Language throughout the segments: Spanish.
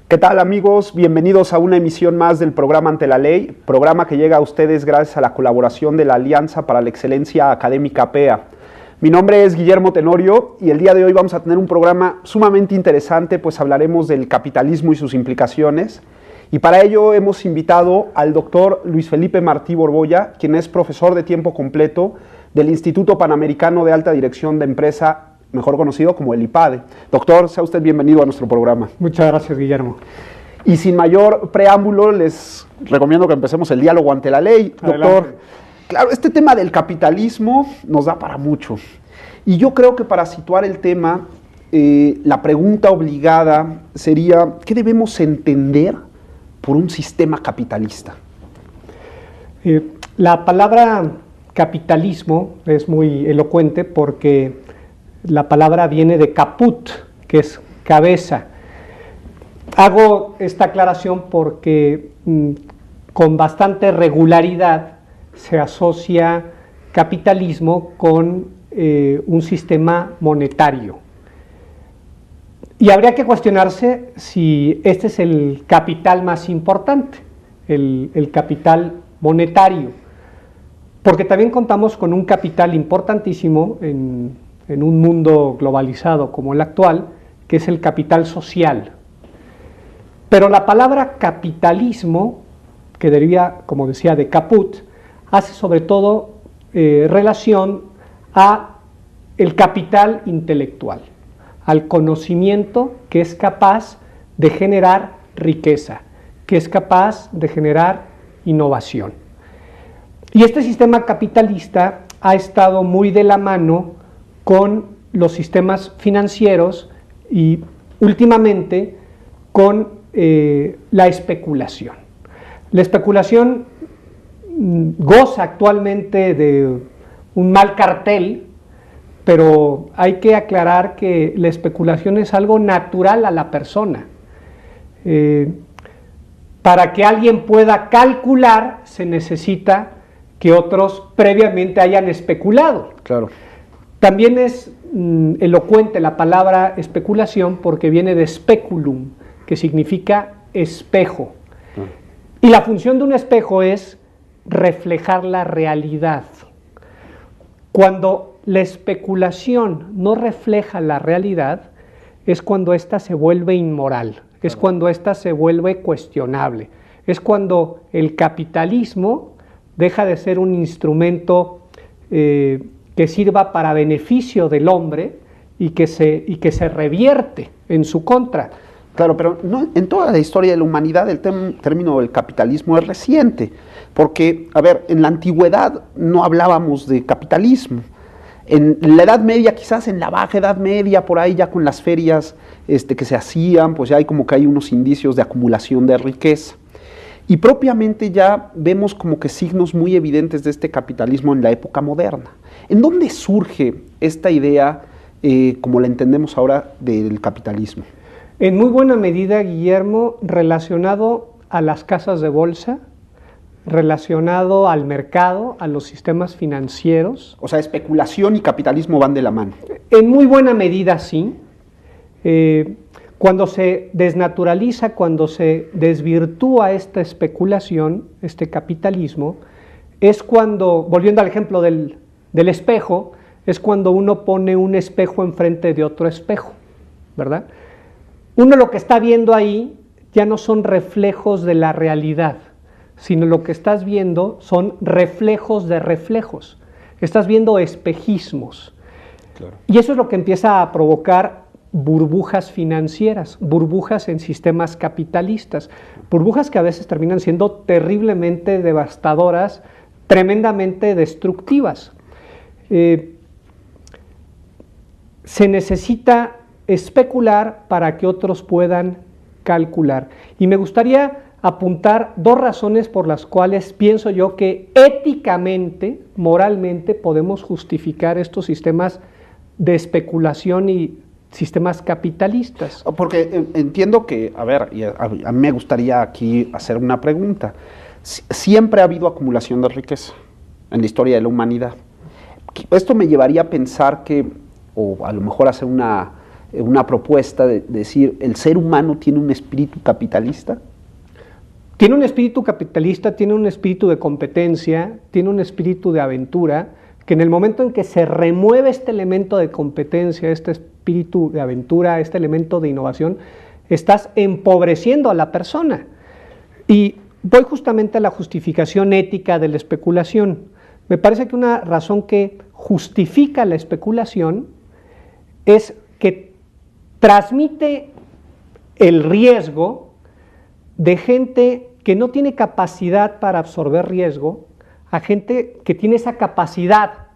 ¿Qué tal, amigos? Bienvenidos a una emisión más del programa Ante la Ley, programa que llega a ustedes gracias a la colaboración de la Alianza para la Excelencia Académica APEA. Mi nombre es Guillermo Tenorio y el día de hoy vamos a tener un programa sumamente interesante, pues hablaremos del capitalismo y sus implicaciones. Y para ello hemos invitado al doctor Luis Felipe Martí Borbolla, quien es profesor de tiempo completo del Instituto Panamericano de Alta Dirección de Empresa, mejor conocido como el IPADE. Doctor, sea usted bienvenido a nuestro programa. Muchas gracias, Guillermo. Y sin mayor preámbulo, les recomiendo que empecemos el diálogo ante la ley. Adelante. Doctor, claro, este tema del capitalismo nos da para mucho. Y yo creo que para situar el tema, la pregunta obligada sería, ¿qué debemos entender por un sistema capitalista? La palabra capitalismo es muy elocuente porque la palabra viene de caput, que es cabeza. Hago esta aclaración porque con bastante regularidad se asocia capitalismo con un sistema monetario. Y habría que cuestionarse si este es el capital más importante, el capital monetario, porque también contamos con un capital importantísimo en un mundo globalizado como el actual, que es el capital social. Pero la palabra capitalismo, que deriva, como decía, de caput, hace sobre todo relación a el capital intelectual, al conocimiento que es capaz de generar riqueza, que es capaz de generar innovación. Y este sistema capitalista ha estado muy de la mano con los sistemas financieros y últimamente con la especulación. La especulación goza actualmente de un mal cartel, pero hay que aclarar que la especulación es algo natural a la persona. Para que alguien pueda calcular se necesita que otros previamente hayan especulado. Claro. También es elocuente la palabra especulación porque viene de speculum, que significa espejo. Y la función de un espejo es reflejar la realidad. Cuando la especulación no refleja la realidad, es cuando ésta se vuelve inmoral, es cuando ésta se vuelve cuestionable, es cuando el capitalismo deja de ser un instrumento que sirva para beneficio del hombre y que se revierte en su contra. Claro, pero no, en toda la historia de la humanidad el término del capitalismo es reciente, porque, a ver, en la antigüedad no hablábamos de capitalismo. En la Edad Media, quizás en la Baja Edad Media, por ahí ya con las ferias que se hacían, pues ya hay como que hay unos indicios de acumulación de riqueza. Y propiamente ya vemos como que signos muy evidentes de este capitalismo en la época moderna. ¿En dónde surge esta idea, como la entendemos ahora, del capitalismo? En muy buena medida, Guillermo, relacionado a las casas de bolsa, relacionado al mercado, a los sistemas financieros. O sea, especulación y capitalismo van de la mano. En muy buena medida, sí. Cuando se desnaturaliza, cuando se desvirtúa esta especulación, este capitalismo, es cuando, volviendo al ejemplo del espejo, es cuando uno pone un espejo enfrente de otro espejo, ¿verdad? Uno lo que está viendo ahí ya no son reflejos de la realidad, sino lo que estás viendo son reflejos de reflejos. Estás viendo espejismos. Claro. Y eso es lo que empieza a provocar burbujas financieras, burbujas en sistemas capitalistas, burbujas que a veces terminan siendo terriblemente devastadoras, tremendamente destructivas. Se necesita especular para que otros puedan calcular. Y me gustaría apuntar dos razones por las cuales pienso yo que éticamente, moralmente, podemos justificar estos sistemas de especulación y sistemas capitalistas. Porque entiendo que, a ver, a mí me gustaría aquí hacer una pregunta. Siempre ha habido acumulación de riqueza en la historia de la humanidad. Esto me llevaría a pensar que, o a lo mejor hacer una propuesta de decir, ¿el ser humano tiene un espíritu capitalista? Tiene un espíritu capitalista, tiene un espíritu de competencia, tiene un espíritu de aventura, que en el momento en que se remueve este elemento de competencia, este espíritu de aventura, este elemento de innovación, estás empobreciendo a la persona. Y voy justamente a la justificación ética de la especulación. Me parece que una razón que justifica la especulación es que transmite el riesgo de gente que no tiene capacidad para absorber riesgo a gente que tiene esa capacidad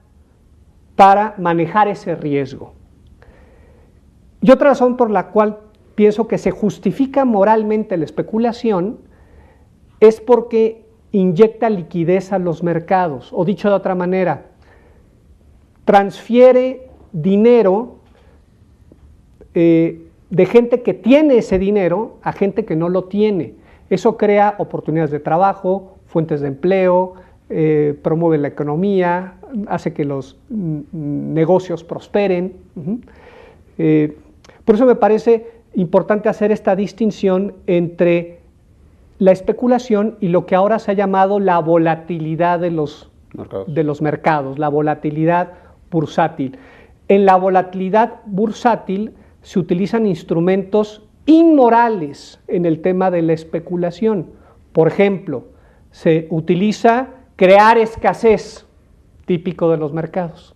para manejar ese riesgo. Y otra razón por la cual pienso que se justifica moralmente la especulación es porque inyecta liquidez a los mercados, o dicho de otra manera, transfiere dinero de gente que tiene ese dinero a gente que no lo tiene. Eso crea oportunidades de trabajo, fuentes de empleo, promueve la economía, hace que los negocios prosperen. Por eso me parece importante hacer esta distinción entre la especulación y lo que ahora se ha llamado la volatilidad de los mercados, la volatilidad bursátil. En la volatilidad bursátil se utilizan instrumentos inmorales en el tema de la especulación. Por ejemplo, se utiliza crear escasez, típico de los mercados.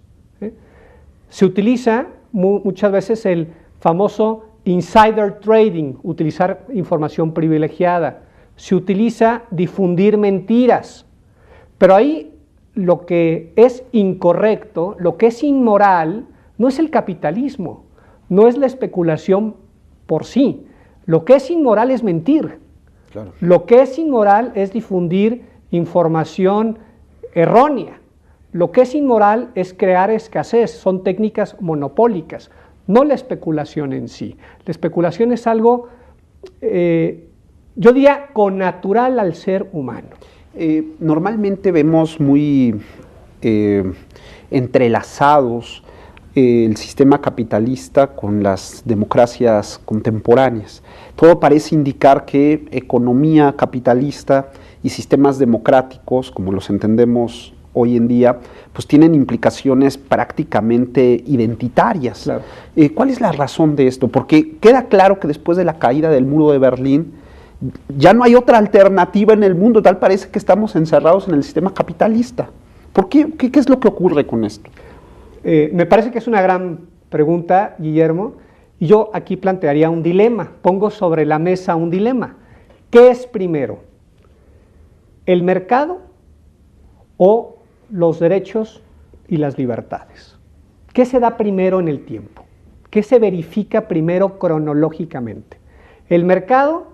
Se utiliza muchas veces el famoso insider trading, utilizar información privilegiada. Se utiliza difundir mentiras, pero ahí lo que es incorrecto, lo que es inmoral, no es el capitalismo, no es la especulación por sí. Lo que es inmoral es mentir. Claro. Lo que es inmoral es difundir información errónea. Lo que es inmoral es crear escasez, son técnicas monopólicas, no la especulación en sí. La especulación es algo, yo diría, connatural al ser humano. Normalmente vemos muy entrelazados el sistema capitalista con las democracias contemporáneas. Todo parece indicar que economía capitalista y sistemas democráticos, como los entendemos hoy en día, pues tienen implicaciones prácticamente identitarias. Claro. ¿Cuál es la razón de esto? Porque queda claro que después de la caída del muro de Berlín, ya no hay otra alternativa en el mundo, tal parece que estamos encerrados en el sistema capitalista. ¿Por qué? ¿Qué es lo que ocurre con esto? Me parece que es una gran pregunta, Guillermo, y yo aquí plantearía un dilema, pongo sobre la mesa un dilema. ¿Qué es primero? ¿El mercado o los derechos y las libertades? ¿Qué se da primero en el tiempo? ¿Qué se verifica primero cronológicamente? ¿El mercado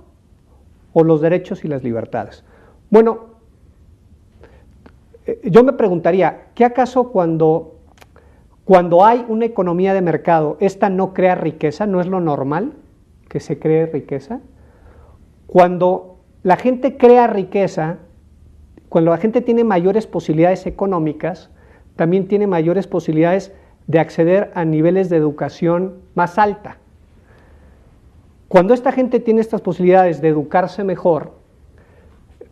o los derechos y las libertades? Bueno, yo me preguntaría, ¿qué acaso cuando hay una economía de mercado, esta no crea riqueza? ¿No es lo normal que se cree riqueza? Cuando la gente crea riqueza, cuando la gente tiene mayores posibilidades económicas, también tiene mayores posibilidades de acceder a niveles de educación más alta. Cuando esta gente tiene estas posibilidades de educarse mejor,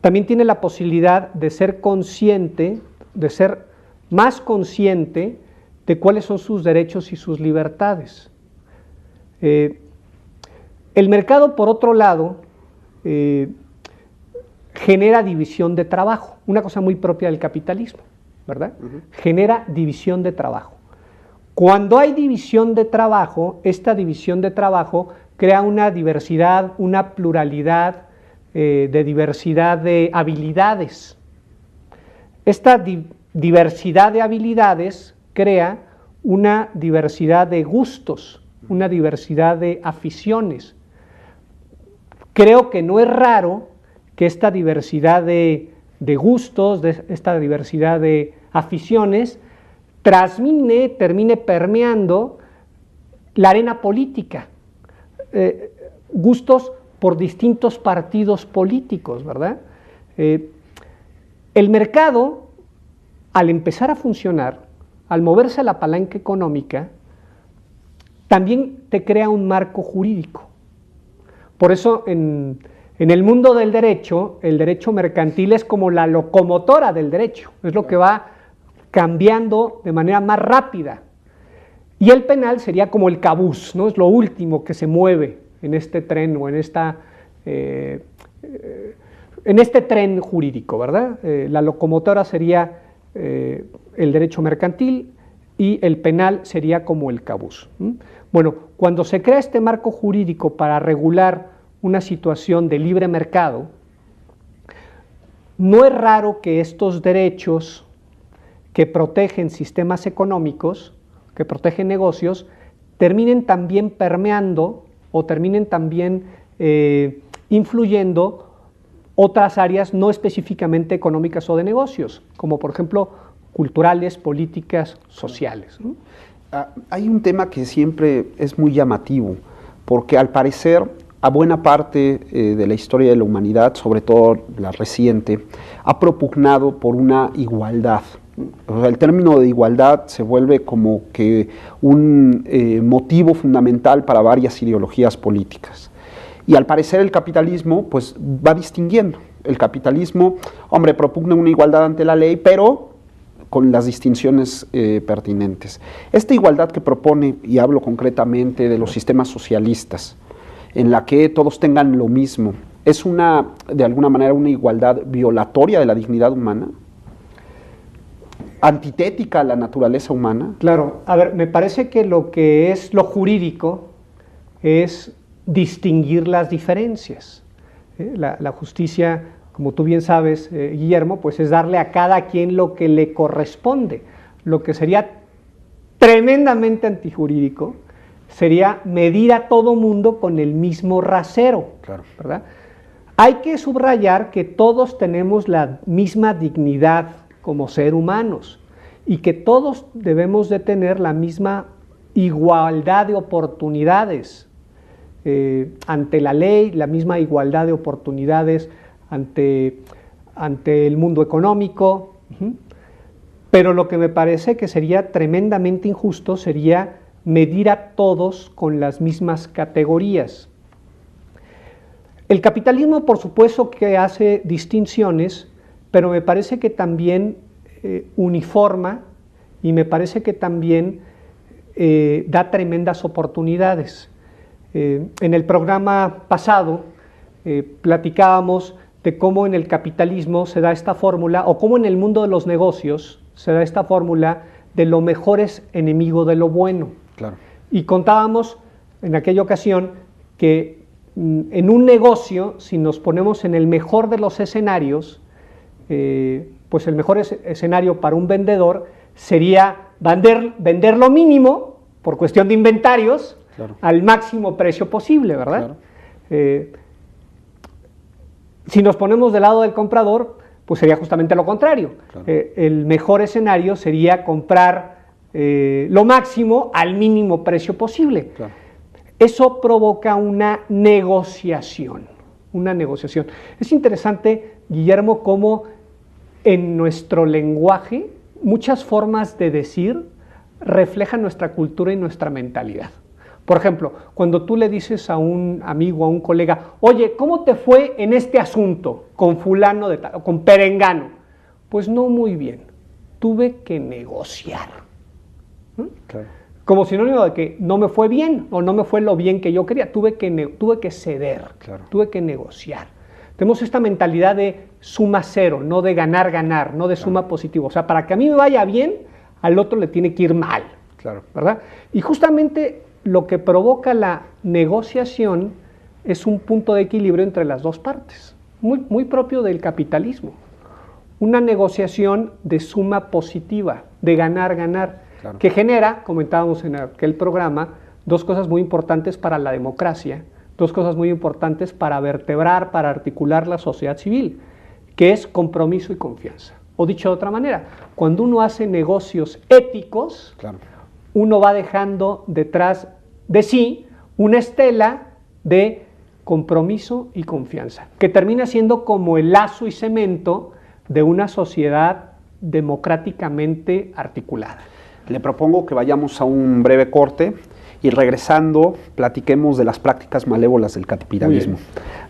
también tiene la posibilidad de ser consciente, de ser más consciente de cuáles son sus derechos y sus libertades. El mercado, por otro lado, genera división de trabajo, una cosa muy propia del capitalismo, ¿verdad? Genera división de trabajo. Cuando hay división de trabajo, esta división de trabajo crea una diversidad, una pluralidad de diversidad de habilidades. Esta diversidad de habilidades crea una diversidad de gustos, una diversidad de aficiones. Creo que no es raro que esta diversidad de gustos, esta diversidad de aficiones, termine permeando la arena política, gustos por distintos partidos políticos, ¿verdad? El mercado, al empezar a funcionar, al moverse a la palanca económica, también te crea un marco jurídico. Por eso en el mundo del derecho, el derecho mercantil es como la locomotora del derecho, es lo que va cambiando de manera más rápida. Y el penal sería como el cabús, ¿no? Es lo último que se mueve en este tren o en este tren jurídico, ¿verdad? La locomotora sería el derecho mercantil y el penal sería como el cabús. Bueno, cuando se crea este marco jurídico para regular una situación de libre mercado, no es raro que estos derechos que protegen sistemas económicos, que protegen negocios, terminen también permeando o terminen también influyendo otras áreas no específicamente económicas o de negocios, como por ejemplo culturales, políticas, sociales, ¿no? Hay un tema que siempre es muy llamativo, porque al parecer a buena parte de la historia de la humanidad, sobre todo la reciente, ha propugnado por una igualdad. O sea, el término de igualdad se vuelve como que un motivo fundamental para varias ideologías políticas. Y al parecer el capitalismo pues va distinguiendo. El capitalismo, hombre, propugna una igualdad ante la ley, pero con las distinciones pertinentes. Esta igualdad que propone, y hablo concretamente de los sistemas socialistas, en la que todos tengan lo mismo, ¿es de alguna manera una igualdad violatoria de la dignidad humana? ¿Antitética a la naturaleza humana? Claro, a ver, me parece que lo que es lo jurídico es distinguir las diferencias. La justicia, como tú bien sabes, Guillermo, pues es darle a cada quien lo que le corresponde. Lo que sería tremendamente antijurídico sería medir a todo mundo con el mismo rasero, claro, ¿verdad? Hay que subrayar que todos tenemos la misma dignidad como ser humanos y que todos debemos de tener la misma igualdad de oportunidades ante la ley, la misma igualdad de oportunidades ante el mundo económico. Pero lo que me parece que sería tremendamente injusto sería medir a todos con las mismas categorías. El capitalismo, por supuesto, que hace distinciones, pero me parece que también uniforma y me parece que también da tremendas oportunidades. En el programa pasado platicábamos de cómo en el capitalismo se da esta fórmula, o cómo en el mundo de los negocios se da esta fórmula de lo mejor es enemigo de lo bueno. Claro. Y contábamos en aquella ocasión que en un negocio, si nos ponemos en el mejor de los escenarios, pues el mejor escenario para un vendedor sería vender lo mínimo por cuestión de inventarios, claro, al máximo precio posible, ¿verdad? Claro. Si nos ponemos del lado del comprador, pues sería justamente lo contrario. Claro. El mejor escenario sería comprar lo máximo al mínimo precio posible. Claro. Eso provoca una negociación. Es interesante, Guillermo, cómo en nuestro lenguaje muchas formas de decir reflejan nuestra cultura y nuestra mentalidad. Por ejemplo, cuando tú le dices a un amigo, a un colega, oye, ¿cómo te fue en este asunto con fulano de tal, o con perengano? Pues no muy bien, tuve que negociar. Claro. Como sinónimo de que no me fue bien o no me fue lo bien que yo quería, tuve que ceder, claro, tuve que negociar. Tenemos esta mentalidad de suma cero, no de ganar, no de suma positiva. O sea, para que a mí me vaya bien, al otro le tiene que ir mal, claro, ¿verdad? Y justamente lo que provoca la negociación es un punto de equilibrio entre las dos partes, muy propio del capitalismo. Una negociación de suma positiva, de ganar, claro, que genera, comentábamos en aquel programa, dos cosas muy importantes para la democracia, dos cosas muy importantes para vertebrar, para articular la sociedad civil, que es compromiso y confianza. O dicho de otra manera, cuando uno hace negocios éticos, claro, uno va dejando detrás de sí una estela de compromiso y confianza, que termina siendo como el lazo y cemento de una sociedad democráticamente articulada. Le propongo que vayamos a un breve corte y regresando platiquemos de las prácticas malévolas del capitalismo.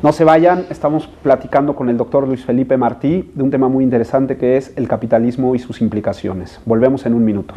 No se vayan, estamos platicando con el doctor Luis Felipe Martí de un tema muy interesante que es el capitalismo y sus implicaciones. Volvemos en un minuto.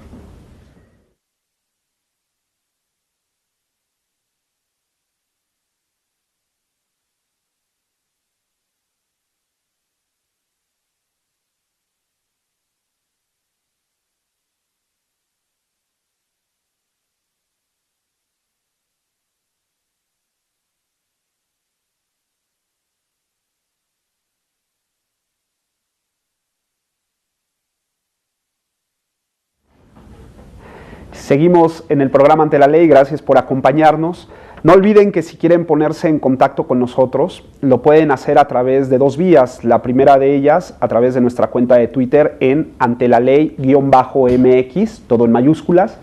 Seguimos en el programa Ante la Ley, gracias por acompañarnos. No olviden que si quieren ponerse en contacto con nosotros, lo pueden hacer a través de dos vías. La primera de ellas, a través de nuestra cuenta de Twitter en antelaley_mx, todo en mayúsculas,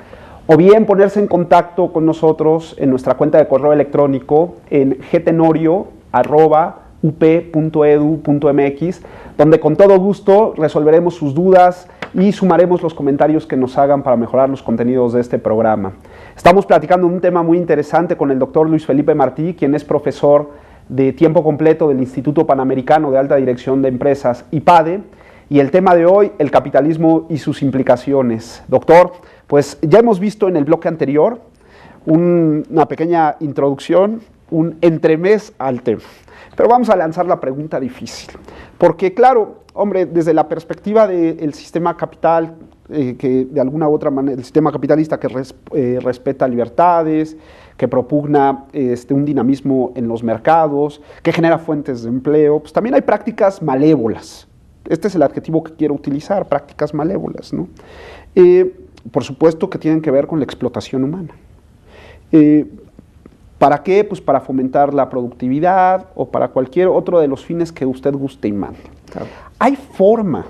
o bien ponerse en contacto con nosotros en nuestra cuenta de correo electrónico en gtenorio@up.edu.mx, donde con todo gusto resolveremos sus dudas y sumaremos los comentarios que nos hagan para mejorar los contenidos de este programa. Estamos platicando un tema muy interesante con el doctor Luis Felipe Martí, quien es profesor de tiempo completo del Instituto Panamericano de Alta Dirección de Empresas, IPADE, y el tema de hoy, el capitalismo y sus implicaciones. Doctor, pues ya hemos visto en el bloque anterior una pequeña introducción, un entremés al tema. Pero vamos a lanzar la pregunta difícil, porque claro, hombre, desde la perspectiva del sistema capital, que de alguna u otra manera, el sistema capitalista que respeta libertades, que propugna un dinamismo en los mercados, que genera fuentes de empleo, pues también hay prácticas malévolas. Este es el adjetivo que quiero utilizar, prácticas malévolas, ¿no? Por supuesto que tienen que ver con la explotación humana. ¿Para qué? Pues para fomentar la productividad o para cualquier otro de los fines que usted guste y mande. Claro. Hay forma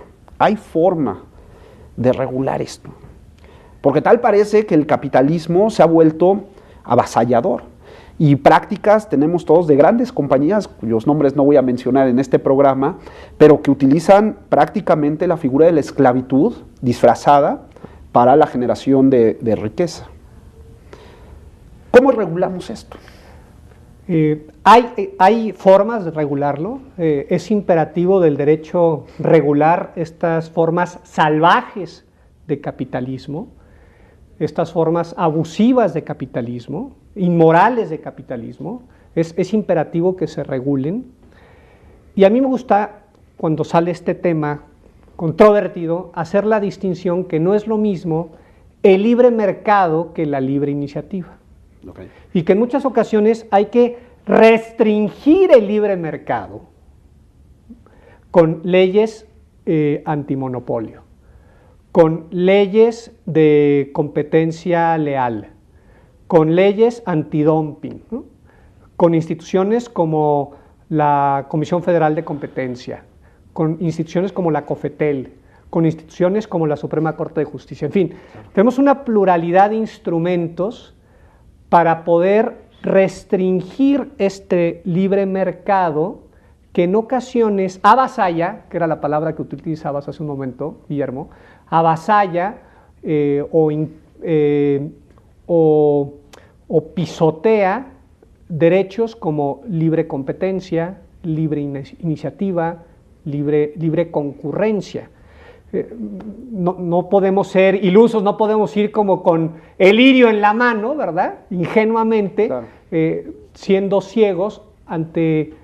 de regular esto, porque tal parece que el capitalismo se ha vuelto avasallador y prácticas tenemos todos de grandes compañías, cuyos nombres no voy a mencionar en este programa, pero que utilizan prácticamente la figura de la esclavitud disfrazada para la generación de riqueza. ¿Cómo regulamos esto? Hay formas de regularlo. Es imperativo del derecho regular estas formas salvajes de capitalismo, estas formas abusivas de capitalismo, inmorales de capitalismo. Es imperativo que se regulen. Y a mí me gusta, cuando sale este tema controvertido, hacer la distinción que no es lo mismo el libre mercado que la libre iniciativa. Okay. Y que en muchas ocasiones hay que restringir el libre mercado con leyes antimonopolio, con leyes de competencia leal, con leyes antidumping, ¿no? Con instituciones como la Comisión Federal de Competencia, con instituciones como la COFETEL, con instituciones como la Suprema Corte de Justicia. En fin, tenemos una pluralidad de instrumentos para poder restringir este libre mercado que en ocasiones avasalla, que era la palabra que utilizabas hace un momento, Guillermo, avasalla o pisotea derechos como libre competencia, libre iniciativa, libre concurrencia. No podemos ser ilusos, no podemos ir como con el lirio en la mano, ¿verdad? Ingenuamente, claro. Siendo ciegos ante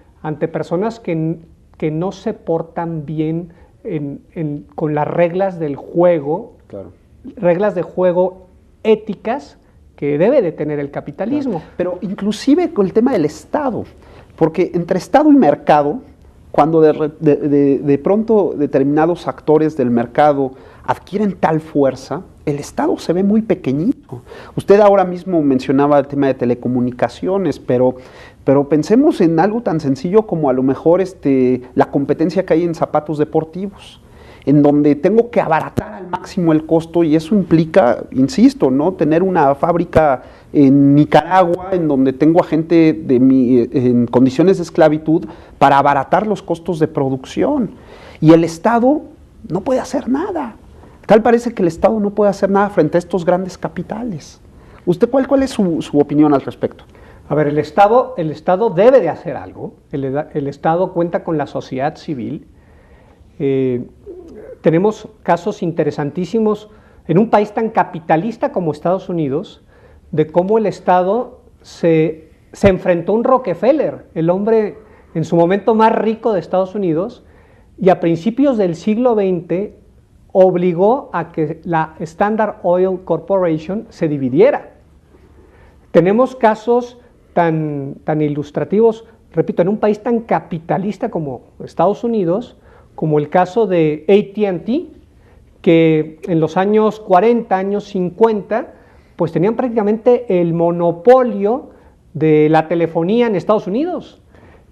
personas que no se portan bien con las reglas del juego, claro. Reglas de juego éticas que debe de tener el capitalismo. Claro. Pero inclusive con el tema del Estado, porque entre Estado y mercado, cuando de pronto determinados actores del mercado adquieren tal fuerza, el Estado se ve muy pequeñito. Usted ahora mismo mencionaba el tema de telecomunicaciones, pero pensemos en algo tan sencillo como a lo mejor la competencia que hay en zapatos deportivos. en donde tengo que abaratar al máximo el costo y eso implica, insisto, ¿no? Tener una fábrica en Nicaragua en donde tengo a gente en condiciones de esclavitud para abaratar los costos de producción. Y el Estado no puede hacer nada. Tal parece que el Estado no puede hacer nada frente a estos grandes capitales. ¿Usted cuál es su opinión al respecto? A ver, el Estado debe de hacer algo. El Estado cuenta con la sociedad civil. Tenemos casos interesantísimos en un país tan capitalista como Estados Unidos, de cómo el Estado se enfrentó a un Rockefeller, el hombre en su momento más rico de Estados Unidos, y a principios del siglo XX obligó a que la Standard Oil Corporation se dividiera. Tenemos casos tan ilustrativos, repito, en un país tan capitalista como Estados Unidos, como el caso de AT&T, que en los años 40, años 50, pues tenían prácticamente el monopolio de la telefonía en Estados Unidos.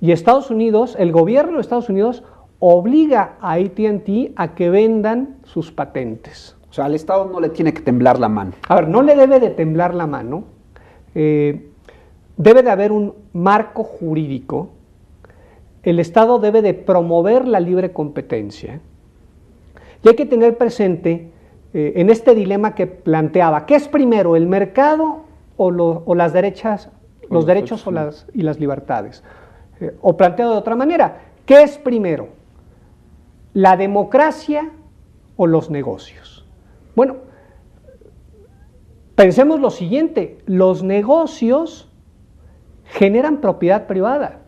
Y Estados Unidos, el gobierno de Estados Unidos, obliga a AT&T a que vendan sus patentes. O sea, al Estado no le tiene que temblar la mano. A ver, no le debe de temblar la mano. Debe de haber un marco jurídico. El Estado debe de promover la libre competencia. Y hay que tener presente en este dilema que planteaba, ¿qué es primero, el mercado o las derechas, los derechos y las libertades? O planteado de otra manera, ¿qué es primero, la democracia o los negocios? Bueno, pensemos lo siguiente, los negocios generan propiedad privada.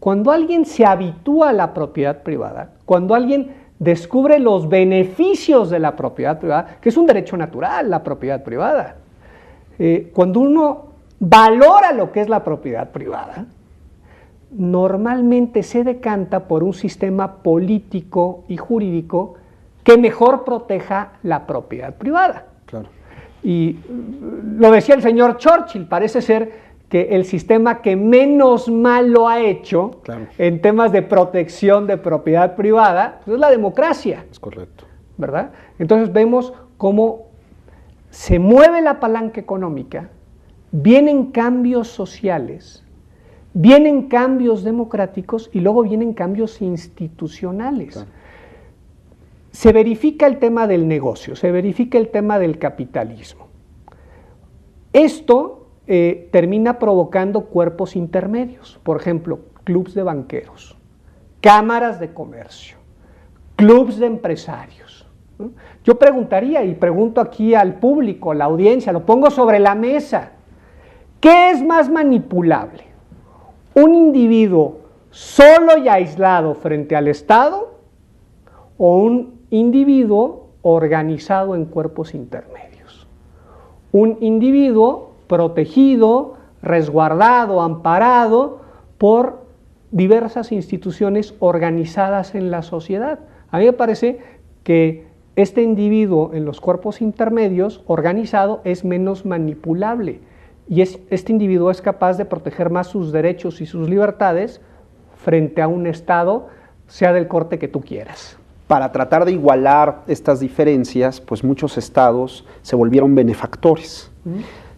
Cuando alguien se habitúa a la propiedad privada, cuando alguien descubre los beneficios de la propiedad privada, que es un derecho natural la propiedad privada, cuando uno valora lo que es la propiedad privada, normalmente se decanta por un sistema político y jurídico que mejor proteja la propiedad privada. Claro. Y lo decía el señor Churchill, parece ser que el sistema que menos mal lo ha hecho, claro, en temas de protección de propiedad privada, pues es la democracia. Es correcto. ¿Verdad? Entonces vemos cómo se mueve la palanca económica, vienen cambios sociales, vienen cambios democráticos y luego vienen cambios institucionales. Claro. Se verifica el tema del negocio, se verifica el tema del capitalismo. Esto termina provocando cuerpos intermedios, por ejemplo, clubes de banqueros, cámaras de comercio, clubes de empresarios. Yo preguntaría, y pregunto aquí al público, a la audiencia, lo pongo sobre la mesa, ¿qué es más manipulable? ¿Un individuo solo y aislado frente al Estado o un individuo organizado en cuerpos intermedios? Un individuo protegido, resguardado, amparado por diversas instituciones organizadas en la sociedad. A mí me parece que este individuo en los cuerpos intermedios organizado es menos manipulable y este individuo es capaz de proteger más sus derechos y sus libertades frente a un Estado, sea del corte que tú quieras. Para tratar de igualar estas diferencias, pues muchos estados se volvieron benefactores,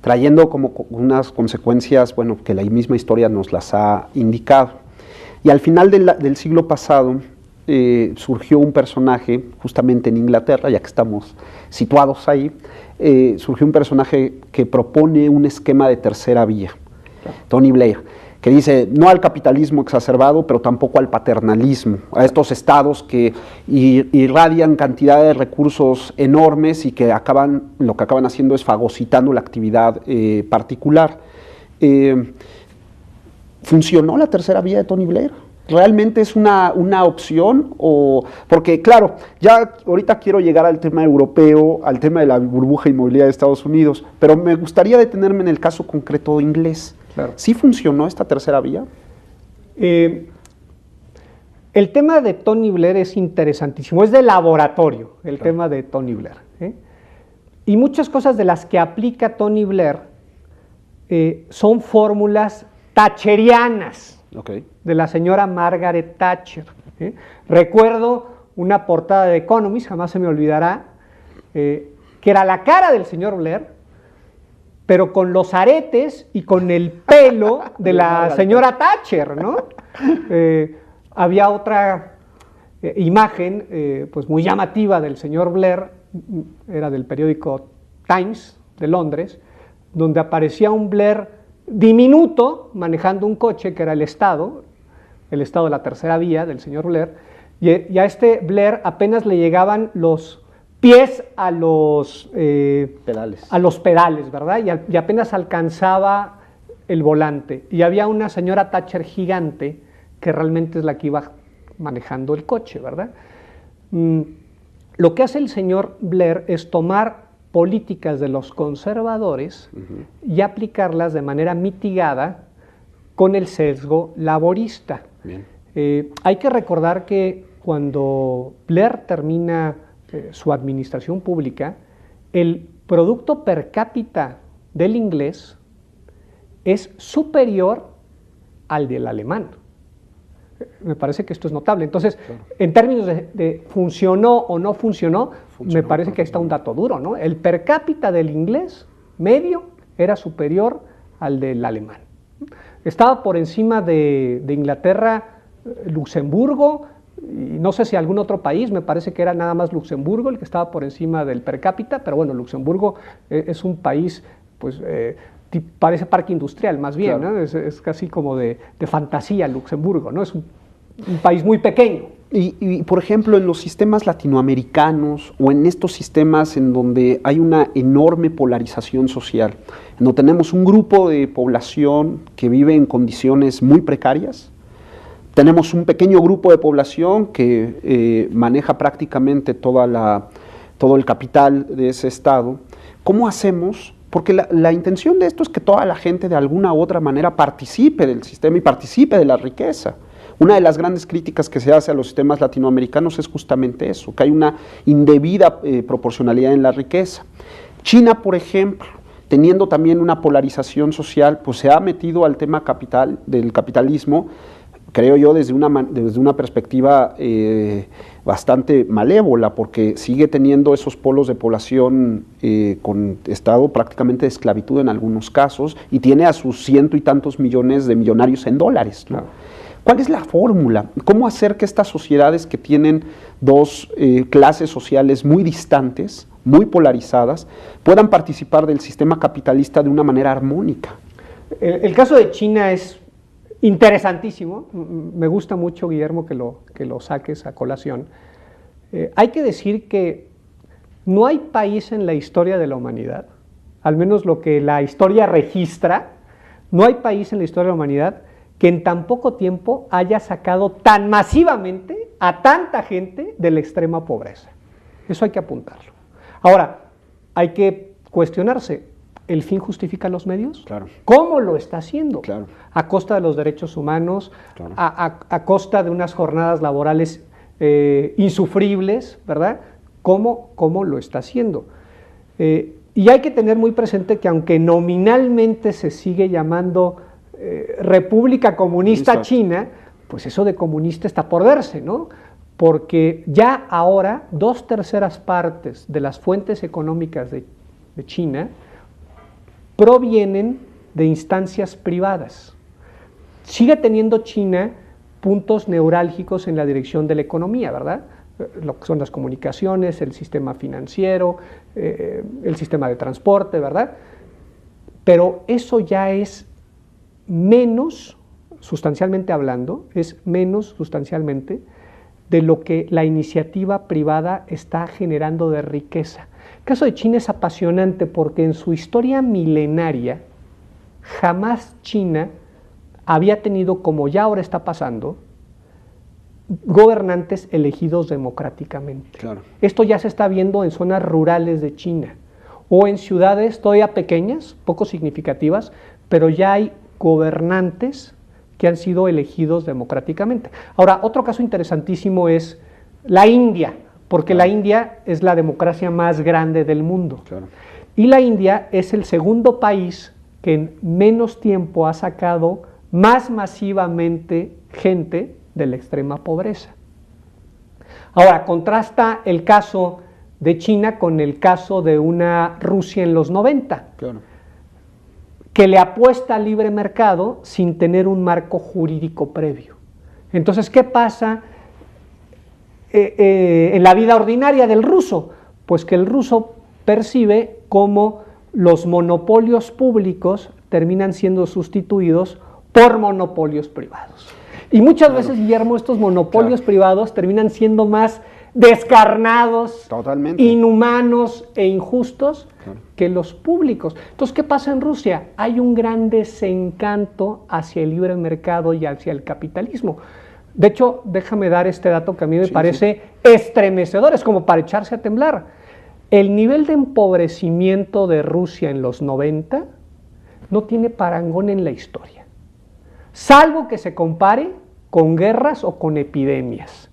trayendo como unas consecuencias, bueno, que la misma historia nos las ha indicado. Y al final del siglo pasado surgió un personaje, justamente en Inglaterra, ya que estamos situados ahí, surgió un personaje que propone un esquema de tercera vía, Tony Blair, que dice no al capitalismo exacerbado, pero tampoco al paternalismo, a estos estados que irradian cantidad de recursos enormes y que lo que acaban haciendo es fagocitando la actividad particular. ¿Funcionó la tercera vía de Tony Blair? ¿Realmente es una opción? Porque claro, ya ahorita quiero llegar al tema europeo, al tema de la burbuja inmobiliaria de Estados Unidos, pero me gustaría detenerme en el caso concreto inglés. Claro. ¿Sí funcionó esta tercera vía? El tema de Tony Blair es interesantísimo, es de laboratorio el claro. tema de Tony Blair. Y muchas cosas de las que aplica Tony Blair son fórmulas thatcherianas, okay, de la señora Margaret Thatcher. Recuerdo una portada de Economist, jamás se me olvidará, que era la cara del señor Blair, pero con los aretes y con el pelo de la señora Thatcher, ¿no? Había otra imagen pues muy llamativa del señor Blair, era del periódico Times de Londres, donde aparecía un Blair diminuto manejando un coche que era el Estado de la tercera vía del señor Blair, y a este Blair apenas le llegaban los pies a los pedales, ¿verdad? Y apenas alcanzaba el volante. Y había una señora Thatcher gigante que realmente es la que iba manejando el coche, ¿verdad? Lo que hace el señor Blair es tomar políticas de los conservadores y aplicarlas de manera mitigada con el sesgo laborista. Hay que recordar que cuando Blair termina su administración pública, el producto per cápita del inglés es superior al del alemán. Me parece que esto es notable. Entonces, en términos de funcionó o no funcionó, me parece que ahí está un dato duro, ¿no? El per cápita del inglés medio era superior al del alemán. Estaba por encima de Inglaterra, Luxemburgo, y no sé si algún otro país, me parece que era nada más Luxemburgo el que estaba por encima del per cápita, pero bueno, Luxemburgo es un país, pues, parece parque industrial más bien, claro, ¿no? Es casi como de fantasía Luxemburgo, ¿no? Es un país muy pequeño. Y, por ejemplo, en los sistemas latinoamericanos o en estos sistemas en donde hay una enorme polarización social, en donde tenemos un grupo de población que vive en condiciones muy precarias, tenemos un pequeño grupo de población que maneja prácticamente todo el capital de ese estado. ¿Cómo hacemos? Porque la intención de esto es que toda la gente de alguna u otra manera participe del sistema y participe de la riqueza. Una de las grandes críticas que se hace a los sistemas latinoamericanos es justamente eso, que hay una indebida proporcionalidad en la riqueza. China, por ejemplo, teniendo también una polarización social, pues se ha metido al tema del capitalismo, creo yo, desde una perspectiva bastante malévola, porque sigue teniendo esos polos de población con estado prácticamente de esclavitud en algunos casos, y tiene a sus 100 y tantos millones de millonarios en dólares, ¿no? Claro. ¿Cuál es la fórmula? ¿Cómo hacer que estas sociedades que tienen dos clases sociales muy distantes, muy polarizadas, puedan participar del sistema capitalista de una manera armónica? El caso de China es interesantísimo. Me gusta mucho, Guillermo, que lo saques a colación. Hay que decir que no hay país en la historia de la humanidad, al menos lo que la historia registra, no hay país en la historia de la humanidad que en tan poco tiempo haya sacado tan masivamente a tanta gente de la extrema pobreza. Eso hay que apuntarlo. Ahora, hay que cuestionarse, ¿el fin justifica los medios? Claro. ¿Cómo lo está haciendo? Claro. A costa de los derechos humanos, claro, a costa de unas jornadas laborales insufribles, ¿verdad? ¿Cómo lo está haciendo? Y hay que tener muy presente que aunque nominalmente se sigue llamando República Comunista China, pues eso de comunista está por verse, ¿no? Porque ya ahora 2/3 partes de las fuentes económicas de China provienen de instancias privadas. Sigue teniendo China puntos neurálgicos en la dirección de la economía, ¿verdad? Lo que son las comunicaciones, el sistema financiero, el sistema de transporte, ¿verdad? Pero eso ya es menos, sustancialmente hablando, es menos sustancialmente de lo que la iniciativa privada está generando de riqueza. El caso de China es apasionante porque en su historia milenaria jamás China había tenido, como ya ahora está pasando, gobernantes elegidos democráticamente. Claro. Esto ya se está viendo en zonas rurales de China o en ciudades todavía pequeñas, poco significativas, pero ya hay gobernantes que han sido elegidos democráticamente. Ahora, otro caso interesantísimo es la India, porque la India es la democracia más grande del mundo. Claro. Y la India es el segundo país que en menos tiempo ha sacado más masivamente gente de la extrema pobreza. Ahora, contrasta el caso de China con el caso de una Rusia en los 90, Claro. que le apuesta al libre mercado sin tener un marco jurídico previo. Entonces, ¿qué pasa en la vida ordinaria del ruso? Pues que el ruso percibe cómo los monopolios públicos terminan siendo sustituidos por monopolios privados. Y muchas veces, Guillermo, estos monopolios privados terminan siendo más descarnados, Totalmente. inhumanos e injustos que los públicos. Entonces, ¿qué pasa en Rusia? Hay un gran desencanto hacia el libre mercado y hacia el capitalismo. De hecho, déjame dar este dato que a mí me parece estremecedor, es como para echarse a temblar. El nivel de empobrecimiento de Rusia en los 90 no tiene parangón en la historia, salvo que se compare con guerras o con epidemias.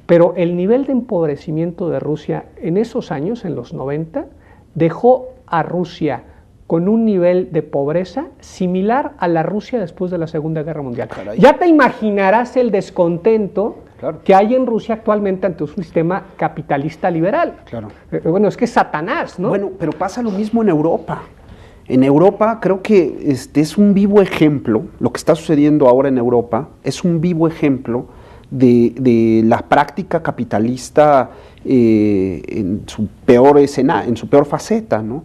Pero el nivel de empobrecimiento de Rusia en esos años, en los 90, dejó a Rusia con un nivel de pobreza similar a la Rusia después de la Segunda Guerra Mundial. Caray. Ya te imaginarás el descontento que hay en Rusia actualmente ante un sistema capitalista liberal. Claro. Bueno, es que es Satanás, ¿no? Bueno, pero pasa lo mismo en Europa. En Europa creo que es un vivo ejemplo, lo que está sucediendo ahora en Europa es un vivo ejemplo de la práctica capitalista en su peor escena, en su peor faceta, ¿no?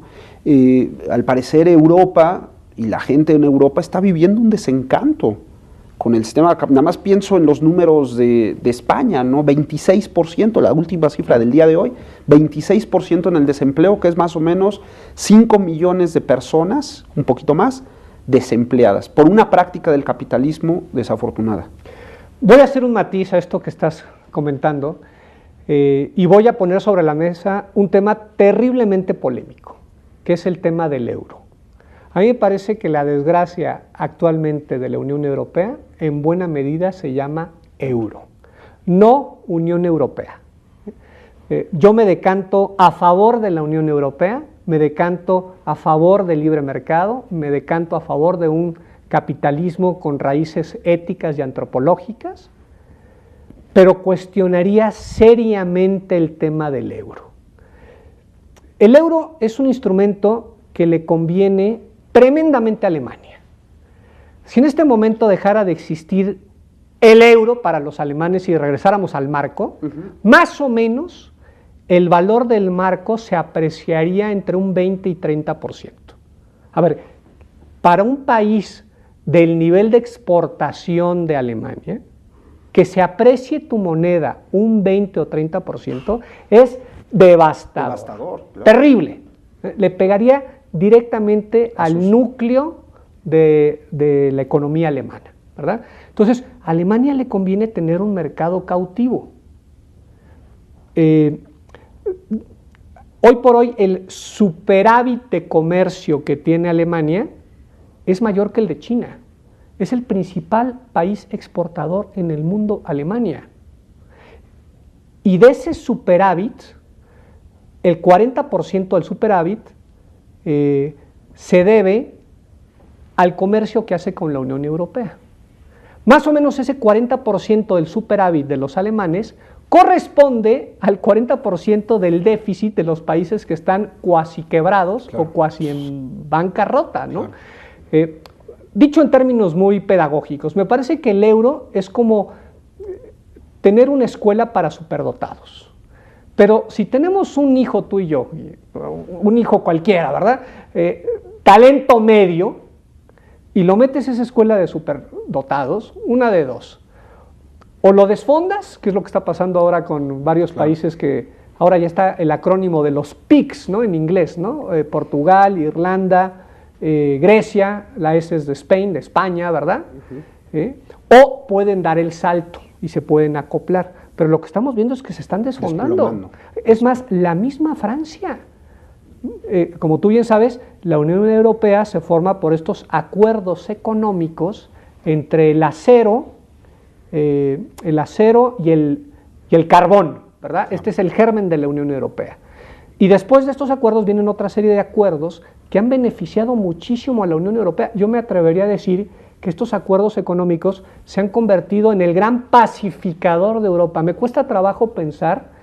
Al parecer Europa y la gente en Europa está viviendo un desencanto con el sistema, nada más pienso en los números de España, ¿no? 26%, la última cifra del día de hoy, 26% en el desempleo, que es más o menos 5 millones de personas, un poquito más, desempleadas, por una práctica del capitalismo desafortunada. Voy a hacer un matiz a esto que estás comentando y voy a poner sobre la mesa un tema terriblemente polémico, que es el tema del euro. A mí me parece que la desgracia actualmente de la Unión Europea en buena medida se llama euro, no Unión Europea. Yo me decanto a favor de la Unión Europea, me decanto a favor del libre mercado, me decanto a favor de un capitalismo con raíces éticas y antropológicas, pero cuestionaría seriamente el tema del euro. El euro es un instrumento que le conviene tremendamente a Alemania. Si en este momento dejara de existir el euro para los alemanes y regresáramos al marco, más o menos el valor del marco se apreciaría entre un 20 y 30%. A ver, para un país del nivel de exportación de Alemania, que se aprecie tu moneda un 20 o 30% es devastador. Devastador, claro. Terrible. Le pegaría directamente al núcleo de la economía alemana, ¿verdad? Entonces, a Alemania le conviene tener un mercado cautivo. Hoy por hoy el superávit de comercio que tiene Alemania es mayor que el de China. Es el principal país exportador en el mundo, Alemania. Y de ese superávit, el 40% del superávit se debe al comercio que hace con la Unión Europea. Más o menos ese 40% del superávit de los alemanes corresponde al 40% del déficit de los países que están cuasi quebrados, claro, o cuasi en bancarrota, ¿no? Claro. Dicho en términos muy pedagógicos, me parece que el euro es como tener una escuela para superdotados. Pero si tenemos un hijo, tú y yo, un hijo cualquiera, ¿verdad? Talento medio, y lo metes a esa escuela de superdotados, una de dos. O lo desfondas, que es lo que está pasando ahora con varios países que ahora ya está el acrónimo de los PIGS, ¿no? En inglés, ¿no? Portugal, Irlanda, Grecia, la S es de Spain, de España, ¿verdad? O pueden dar el salto y se pueden acoplar. Pero lo que estamos viendo es que se están desfondando. Es más, la misma Francia. Como tú bien sabes, la Unión Europea se forma por estos acuerdos económicos entre el acero y el carbón, ¿verdad? Este es el germen de la Unión Europea. Y después de estos acuerdos vienen otra serie de acuerdos que han beneficiado muchísimo a la Unión Europea. Yo me atrevería a decir que estos acuerdos económicos se han convertido en el gran pacificador de Europa. Me cuesta trabajo pensar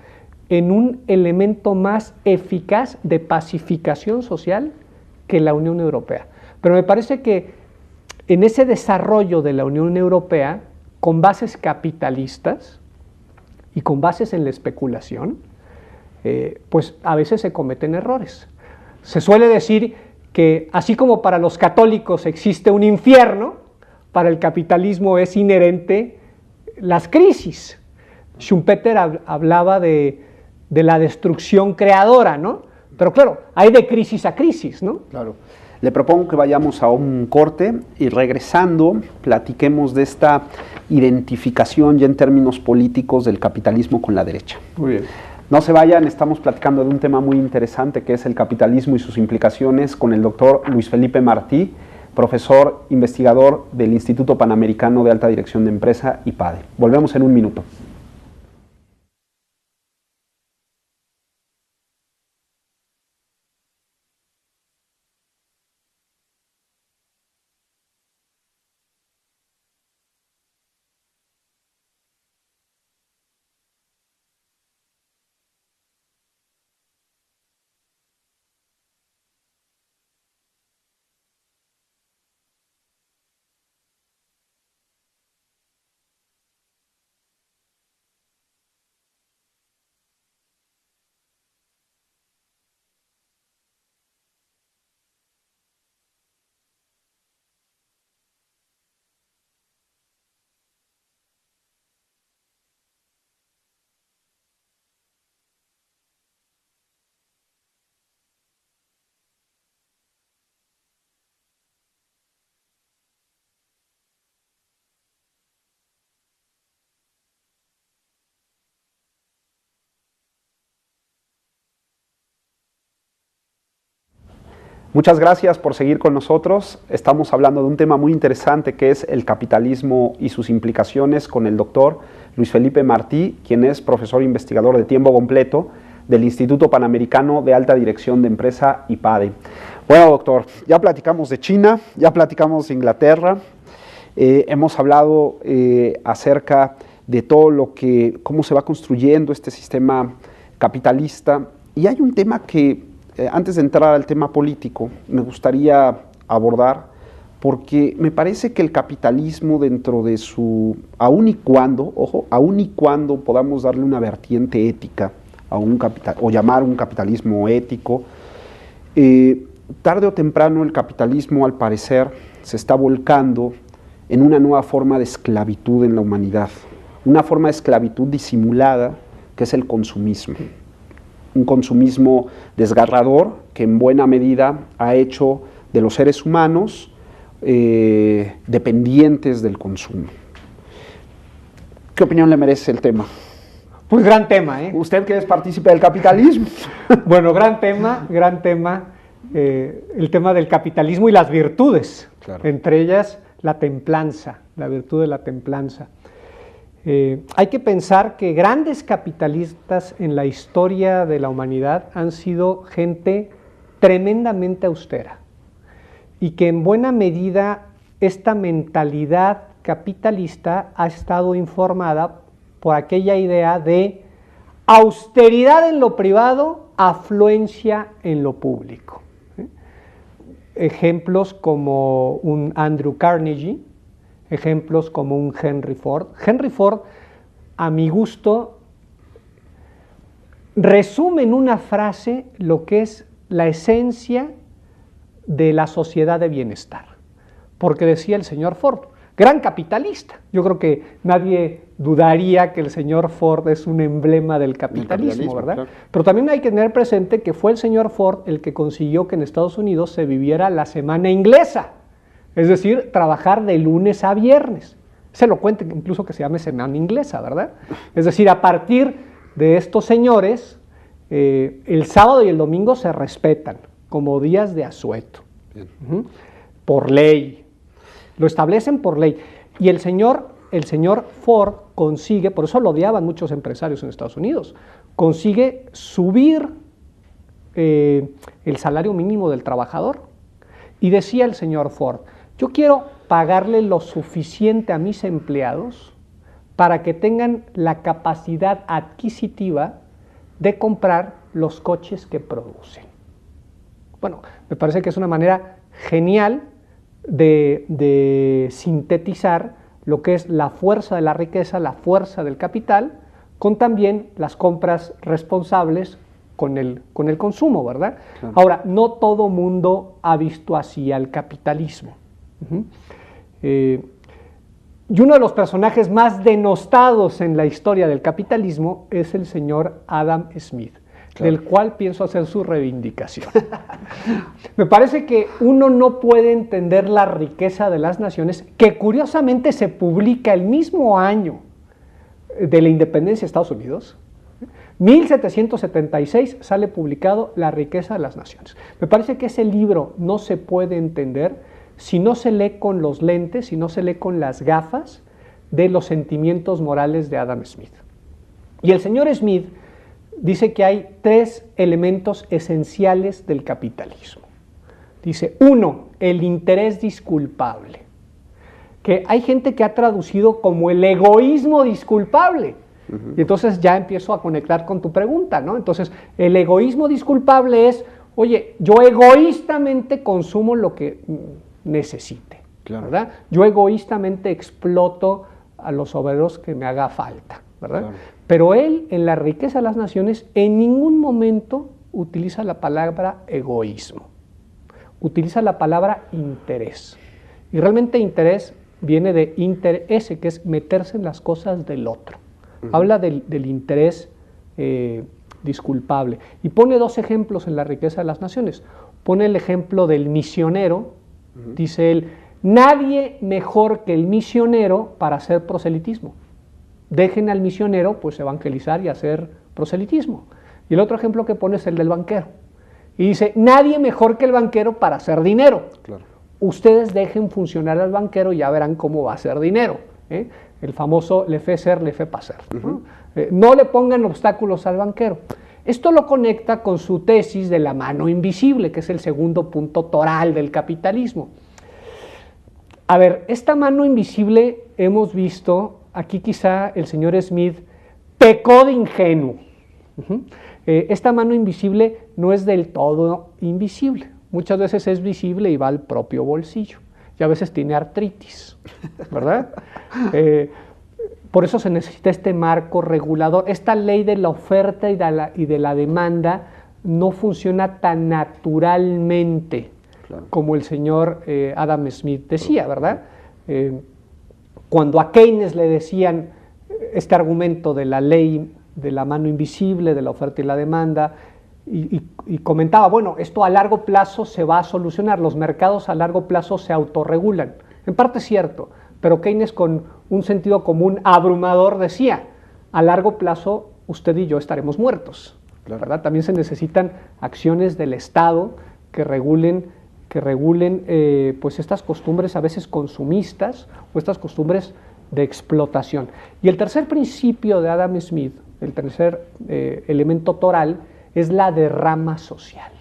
en un elemento más eficaz de pacificación social que la Unión Europea. Pero me parece que en ese desarrollo de la Unión Europea, con bases capitalistas y con bases en la especulación, pues a veces se cometen errores. Se suele decir que así como para los católicos existe un infierno, para el capitalismo es inherente las crisis. Schumpeter hablaba de la destrucción creadora, ¿no? Pero claro, hay de crisis a crisis, ¿no? Claro. Le propongo que vayamos a un corte y regresando platiquemos de esta identificación ya en términos políticos del capitalismo con la derecha. Muy bien. No se vayan, estamos platicando de un tema muy interesante que es el capitalismo y sus implicaciones con el doctor Luis Felipe Martí, profesor investigador del Instituto Panamericano de Alta Dirección de Empresa, IPADE. Volvemos en un minuto. Muchas gracias por seguir con nosotros. Estamos hablando de un tema muy interesante que es el capitalismo y sus implicaciones con el doctor Luis Felipe Martí, quien es profesor investigador de tiempo completo del Instituto Panamericano de Alta Dirección de Empresa, IPADE. Bueno, doctor, ya platicamos de China, ya platicamos de Inglaterra, hemos hablado acerca de todo cómo se va construyendo este sistema capitalista, y hay un tema que antes de entrar al tema político, me gustaría abordar, porque me parece que el capitalismo dentro de aun y cuando podamos darle una vertiente ética a un capital, o llamar un capitalismo ético, tarde o temprano el capitalismo, al parecer, se está volcando en una nueva forma de esclavitud en la humanidad, una forma de esclavitud disimulada que es el consumismo. Un consumismo desgarrador que en buena medida ha hecho de los seres humanos dependientes del consumo. ¿Qué opinión le merece el tema? Pues gran tema, ¿eh? Usted que es partícipe del capitalismo. Bueno, gran tema, el tema del capitalismo y las virtudes, claro. Entre ellas la templanza, la virtud de la templanza. Hay que pensar que grandes capitalistas en la historia de la humanidad han sido gente tremendamente austera y que en buena medida esta mentalidad capitalista ha estado informada por aquella idea de austeridad en lo privado, afluencia en lo público. Ejemplos como un Andrew Carnegie, ejemplos como un Henry Ford. Henry Ford, a mi gusto, resume en una frase lo que es la esencia de la sociedad de bienestar. Porque decía el señor Ford, gran capitalista. Yo creo que nadie dudaría que el señor Ford es un emblema del capitalismo, ¿verdad? Claro. Pero también hay que tener presente que fue el señor Ford el que consiguió que en Estados Unidos se viviera la semana inglesa. Es decir, trabajar de lunes a viernes. Se lo cuenta incluso que se llame semana inglesa, ¿verdad? Es decir, a partir de estos señores, el sábado y el domingo se respetan como días de asueto. Por ley. Lo establecen por ley. Y el señor Ford consigue, por eso lo odiaban muchos empresarios en Estados Unidos, consigue subir el salario mínimo del trabajador. Y decía el señor Ford, yo quiero pagarle lo suficiente a mis empleados para que tengan la capacidad adquisitiva de comprar los coches que producen. Bueno, me parece que es una manera genial de sintetizar lo que es la fuerza de la riqueza, la fuerza del capital, con también las compras responsables con el consumo, ¿verdad? Claro. Ahora, no todo mundo ha visto así al capitalismo. Y uno de los personajes más denostados en la historia del capitalismo es el señor Adam Smith, claro, del cual pienso hacer su reivindicación. Me parece que uno no puede entender la riqueza de las naciones, que curiosamente se publica el mismo año de la independencia de Estados Unidos. 1776 sale publicado La riqueza de las naciones. Me parece que ese libro no se puede entender si no se lee con los lentes, si no se lee con las gafas de los sentimientos morales de Adam Smith. Y el señor Smith dice que hay 3 elementos esenciales del capitalismo. Dice, 1, el interés disculpable, que hay gente que ha traducido como el egoísmo disculpable. Y entonces ya empiezo a conectar con tu pregunta, ¿no? Entonces, el egoísmo disculpable es, oye, yo egoístamente consumo lo que necesite, claro, ¿verdad? Yo egoístamente exploto a los obreros que me haga falta, ¿verdad? Claro. Pero él, en La riqueza de las naciones, en ningún momento utiliza la palabra egoísmo, utiliza la palabra interés. Y realmente interés viene de interese, que es meterse en las cosas del otro. Habla del interés disculpable. Y pone 2 ejemplos en La riqueza de las naciones. Pone el ejemplo del misionero. Dice él, nadie mejor que el misionero para hacer proselitismo. Dejen al misionero pues evangelizar y hacer proselitismo. Y el otro ejemplo que pone es el del banquero. Y dice, nadie mejor que el banquero para hacer dinero. Claro. Ustedes dejen funcionar al banquero y ya verán cómo va a hacer dinero. El famoso laissez-faire, laissez-passer. No le pongan obstáculos al banquero. Esto lo conecta con su tesis de la mano invisible, que es el segundo punto toral del capitalismo. A ver, esta mano invisible hemos visto, aquí quizá el señor Smith pecó de ingenuo. Esta mano invisible no es del todo invisible. Muchas veces es visible y va al propio bolsillo. Y a veces tiene artritis, ¿verdad? Por eso se necesita este marco regulador. Esta ley de la oferta y de la demanda no funciona tan naturalmente, claro, como el señor Adam Smith decía, ¿verdad? Cuando a Keynes le decían este argumento de la ley de la mano invisible, de la oferta y la demanda, y comentaba, bueno, esto a largo plazo se va a solucionar, los mercados a largo plazo se autorregulan. En parte es cierto, pero Keynes, con un sentido común abrumador, decía, a largo plazo usted y yo estaremos muertos, claro, ¿verdad? También se necesitan acciones del Estado que regulen pues estas costumbres a veces consumistas o estas costumbres de explotación. Y el tercer principio de Adam Smith, el tercer elemento toral, es la derrama social,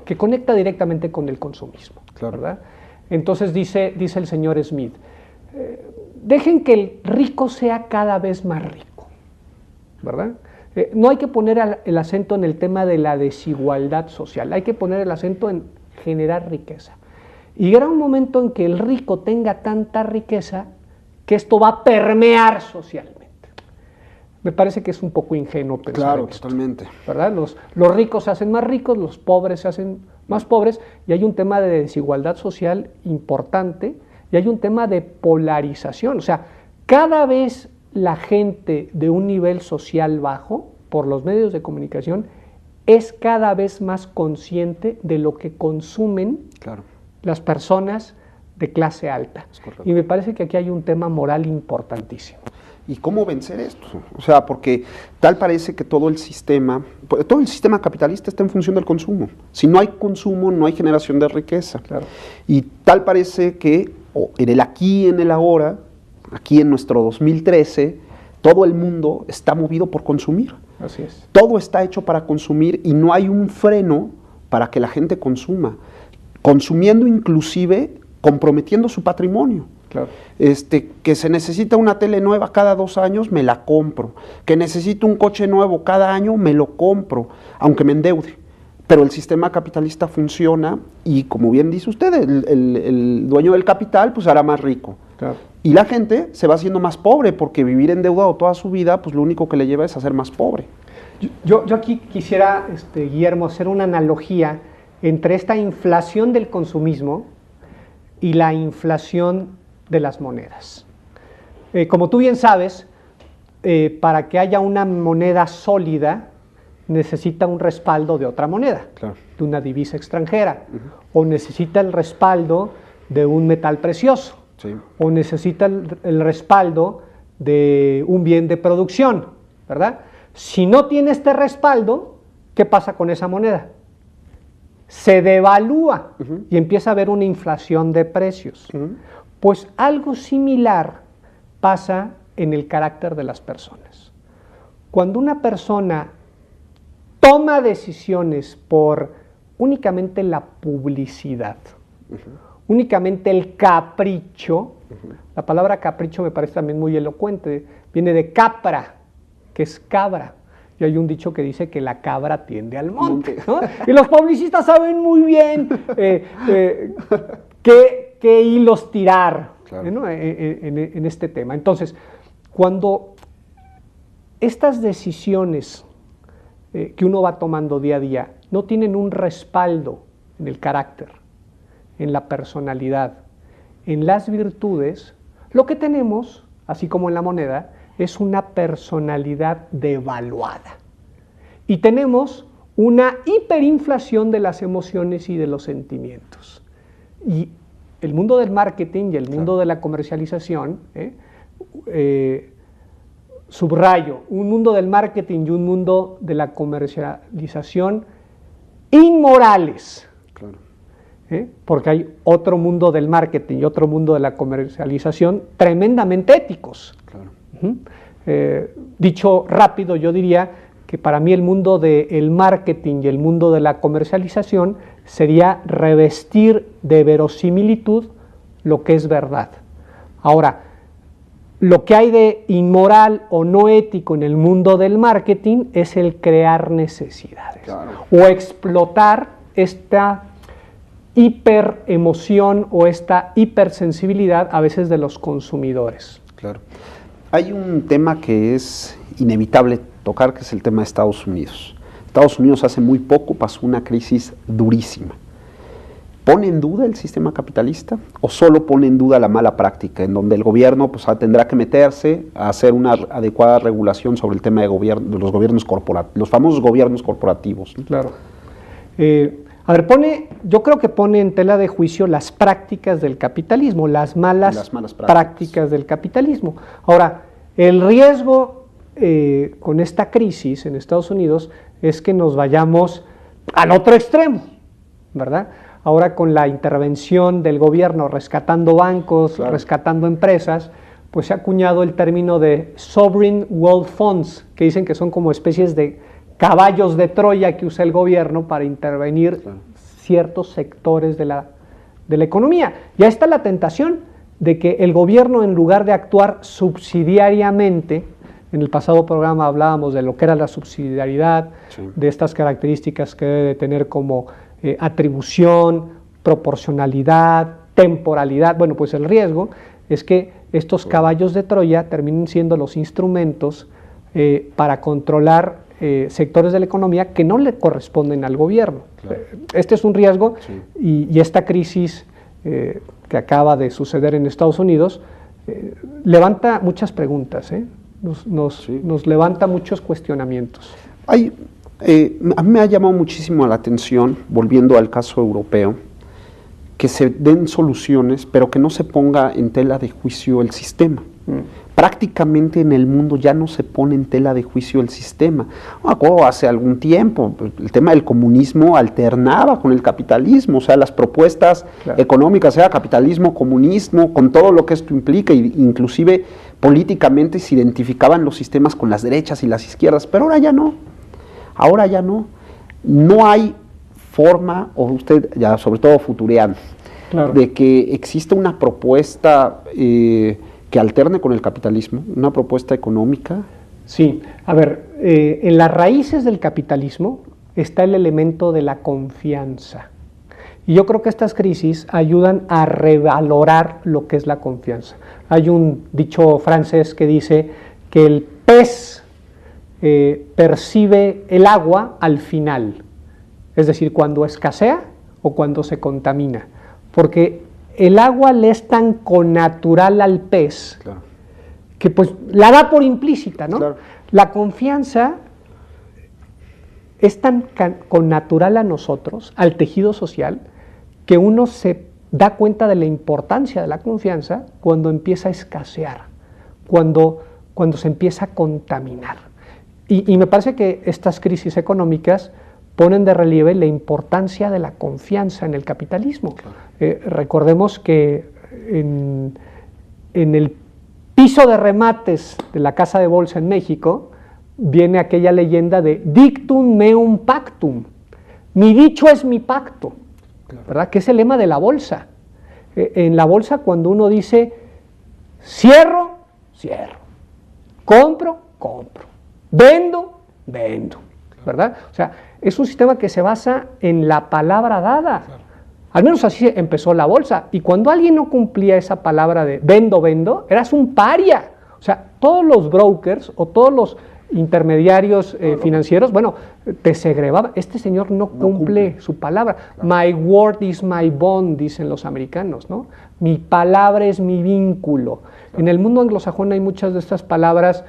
que conecta directamente con el consumismo, claro, ¿verdad? Entonces dice el señor Smith, dejen que el rico sea cada vez más rico, ¿verdad? No hay que poner el acento en el tema de la desigualdad social, hay que poner el acento en generar riqueza. Y llegará un momento en que el rico tenga tanta riqueza que esto va a permear socialmente. Me parece que es un poco ingenuo pensar Claro, en esto, totalmente. ¿verdad? Los ricos se hacen más ricos, los pobres se hacen más pobres, y hay un tema de desigualdad social importante, y hay un tema de polarización. O sea, cada vez la gente de un nivel social bajo, por los medios de comunicación, es cada vez más consciente de lo que consumen, claro, las personas de clase alta. Y me parece que aquí hay un tema moral importantísimo. ¿Y cómo vencer esto? O sea, porque tal parece que todo el sistema capitalista está en función del consumo. Si no hay consumo, no hay generación de riqueza. Claro. Y tal parece que en el aquí y en el ahora, aquí en nuestro 2013, todo el mundo está movido por consumir. Así es. Todo está hecho para consumir y no hay un freno para que la gente consuma. Consumiendo inclusive comprometiendo su patrimonio. Claro. Que se necesita una tele nueva cada 2 años, me la compro. Que necesito un coche nuevo cada año, me lo compro, aunque me endeude. Pero el sistema capitalista funciona y, como bien dice usted, el dueño del capital pues hará más rico. Claro. Y la gente se va haciendo más pobre, porque vivir endeudado toda su vida, pues lo único que le lleva es a ser más pobre. Yo aquí quisiera, Guillermo, hacer una analogía entre esta inflación del consumismo y la inflación de las monedas. Como tú bien sabes, para que haya una moneda sólida, necesita un respaldo de otra moneda, claro, de una divisa extranjera, o necesita el respaldo de un metal precioso, sí, o necesita el respaldo de un bien de producción, ¿verdad? Si no tiene este respaldo, ¿qué pasa con esa moneda? Se devalúa y empieza a haber una inflación de precios. Pues algo similar pasa en el carácter de las personas. Cuando una persona toma decisiones por únicamente la publicidad, únicamente el capricho, la palabra capricho me parece también muy elocuente, viene de capra, que es cabra, y hay un dicho que dice que la cabra tiende al monte, ¿no? Y los publicistas saben muy bien qué hilos tirar, claro, ¿no? en este tema. Entonces, cuando estas decisiones que uno va tomando día a día no tienen un respaldo en el carácter, en la personalidad, en las virtudes, lo que tenemos, así como en la moneda, es una personalidad devaluada. Y tenemos una hiperinflación de las emociones y de los sentimientos. Y el mundo del marketing y el mundo de la comercialización, subrayo, un mundo del marketing y un mundo de la comercialización inmorales. Claro. Porque hay otro mundo del marketing y otro mundo de la comercialización tremendamente éticos. Claro. Dicho rápido, yo diría que para mí el mundo del marketing y el mundo de la comercialización sería revestir de verosimilitud lo que es verdad. Ahora, lo que hay de inmoral o no ético en el mundo del marketing es el crear necesidades, claro, o explotar esta hiperemoción o esta hipersensibilidad a veces de los consumidores. Claro. Hay un tema que es inevitable tocar, que es el tema de Estados Unidos. Estados Unidos hace muy poco pasó una crisis durísima. ¿Pone en duda el sistema capitalista o solo pone en duda la mala práctica, en donde el gobierno pues, tendrá que meterse a hacer una adecuada regulación sobre el tema de los gobiernos corporativos, los famosos gobiernos corporativos? Claro. A ver, yo creo que pone en tela de juicio las prácticas del capitalismo, las malas prácticas del capitalismo. Ahora, el riesgo con esta crisis en Estados Unidos es que nos vayamos al otro extremo, ¿verdad? Ahora con la intervención del gobierno rescatando bancos, claro, rescatando empresas, pues se ha acuñado el término de Sovereign Wealth Funds, que dicen que son como especies de caballos de Troya que usa el gobierno para intervenir, claro, ciertos sectores de la economía. Ya está la tentación de que el gobierno, en lugar de actuar subsidiariamente, en el pasado programa hablábamos de lo que era la subsidiariedad, sí, de estas características que debe de tener como atribución, proporcionalidad, temporalidad. Bueno, pues el riesgo es que estos caballos de Troya terminen siendo los instrumentos para controlar sectores de la economía que no le corresponden al gobierno. Claro. Este es un riesgo, sí, y esta crisis que acaba de suceder en Estados Unidos levanta muchas preguntas, nos levanta muchos cuestionamientos. A mí me ha llamado muchísimo la atención, volviendo al caso europeo, que se den soluciones, pero que no se ponga en tela de juicio el sistema. Prácticamente en el mundo ya no se pone en tela de juicio el sistema. Hace algún tiempo el tema del comunismo alternaba con el capitalismo, o sea, las propuestas, claro, económicas, era capitalismo, comunismo, con todo lo que esto implica, inclusive políticamente se identificaban los sistemas con las derechas y las izquierdas, pero ahora ya no. Ahora ya no hay forma, o usted ya sobre todo futureando, Claro. de que exista una propuesta que alterne con el capitalismo, una propuesta económica. Sí, a ver, en las raíces del capitalismo está el elemento de la confianza. Y yo creo que estas crisis ayudan a revalorar lo que es la confianza. Hay un dicho francés que dice que el pez percibe el agua al final, es decir, cuando escasea o cuando se contamina, porque el agua le es tan connatural al pez, claro, que pues la da por implícita, ¿no? Claro. La confianza es tan connatural a nosotros, al tejido social, que uno se da cuenta de la importancia de la confianza cuando empieza a escasear, cuando se empieza a contaminar. Y me parece que estas crisis económicas ponen de relieve la importancia de la confianza en el capitalismo. Claro. Recordemos que en el piso de remates de la Casa de Bolsa en México viene aquella leyenda de dictum meum pactum, mi dicho es mi pacto, claro, ¿verdad? Que es el lema de la bolsa. En la bolsa, cuando uno dice cierro, cierro, compro, compro, vendo, vendo, ¿verdad? O sea, es un sistema que se basa en la palabra dada. Claro. Al menos así empezó la bolsa. Y cuando alguien no cumplía esa palabra de vendo, vendo, eras un paria. O sea, todos los brokers o todos los intermediarios financieros, bueno, te segregaban. Este señor no cumple su palabra. Claro. My word is my bond, dicen los americanos, ¿no? Mi palabra es mi vínculo. Claro. En el mundo anglosajón hay muchas de estas palabras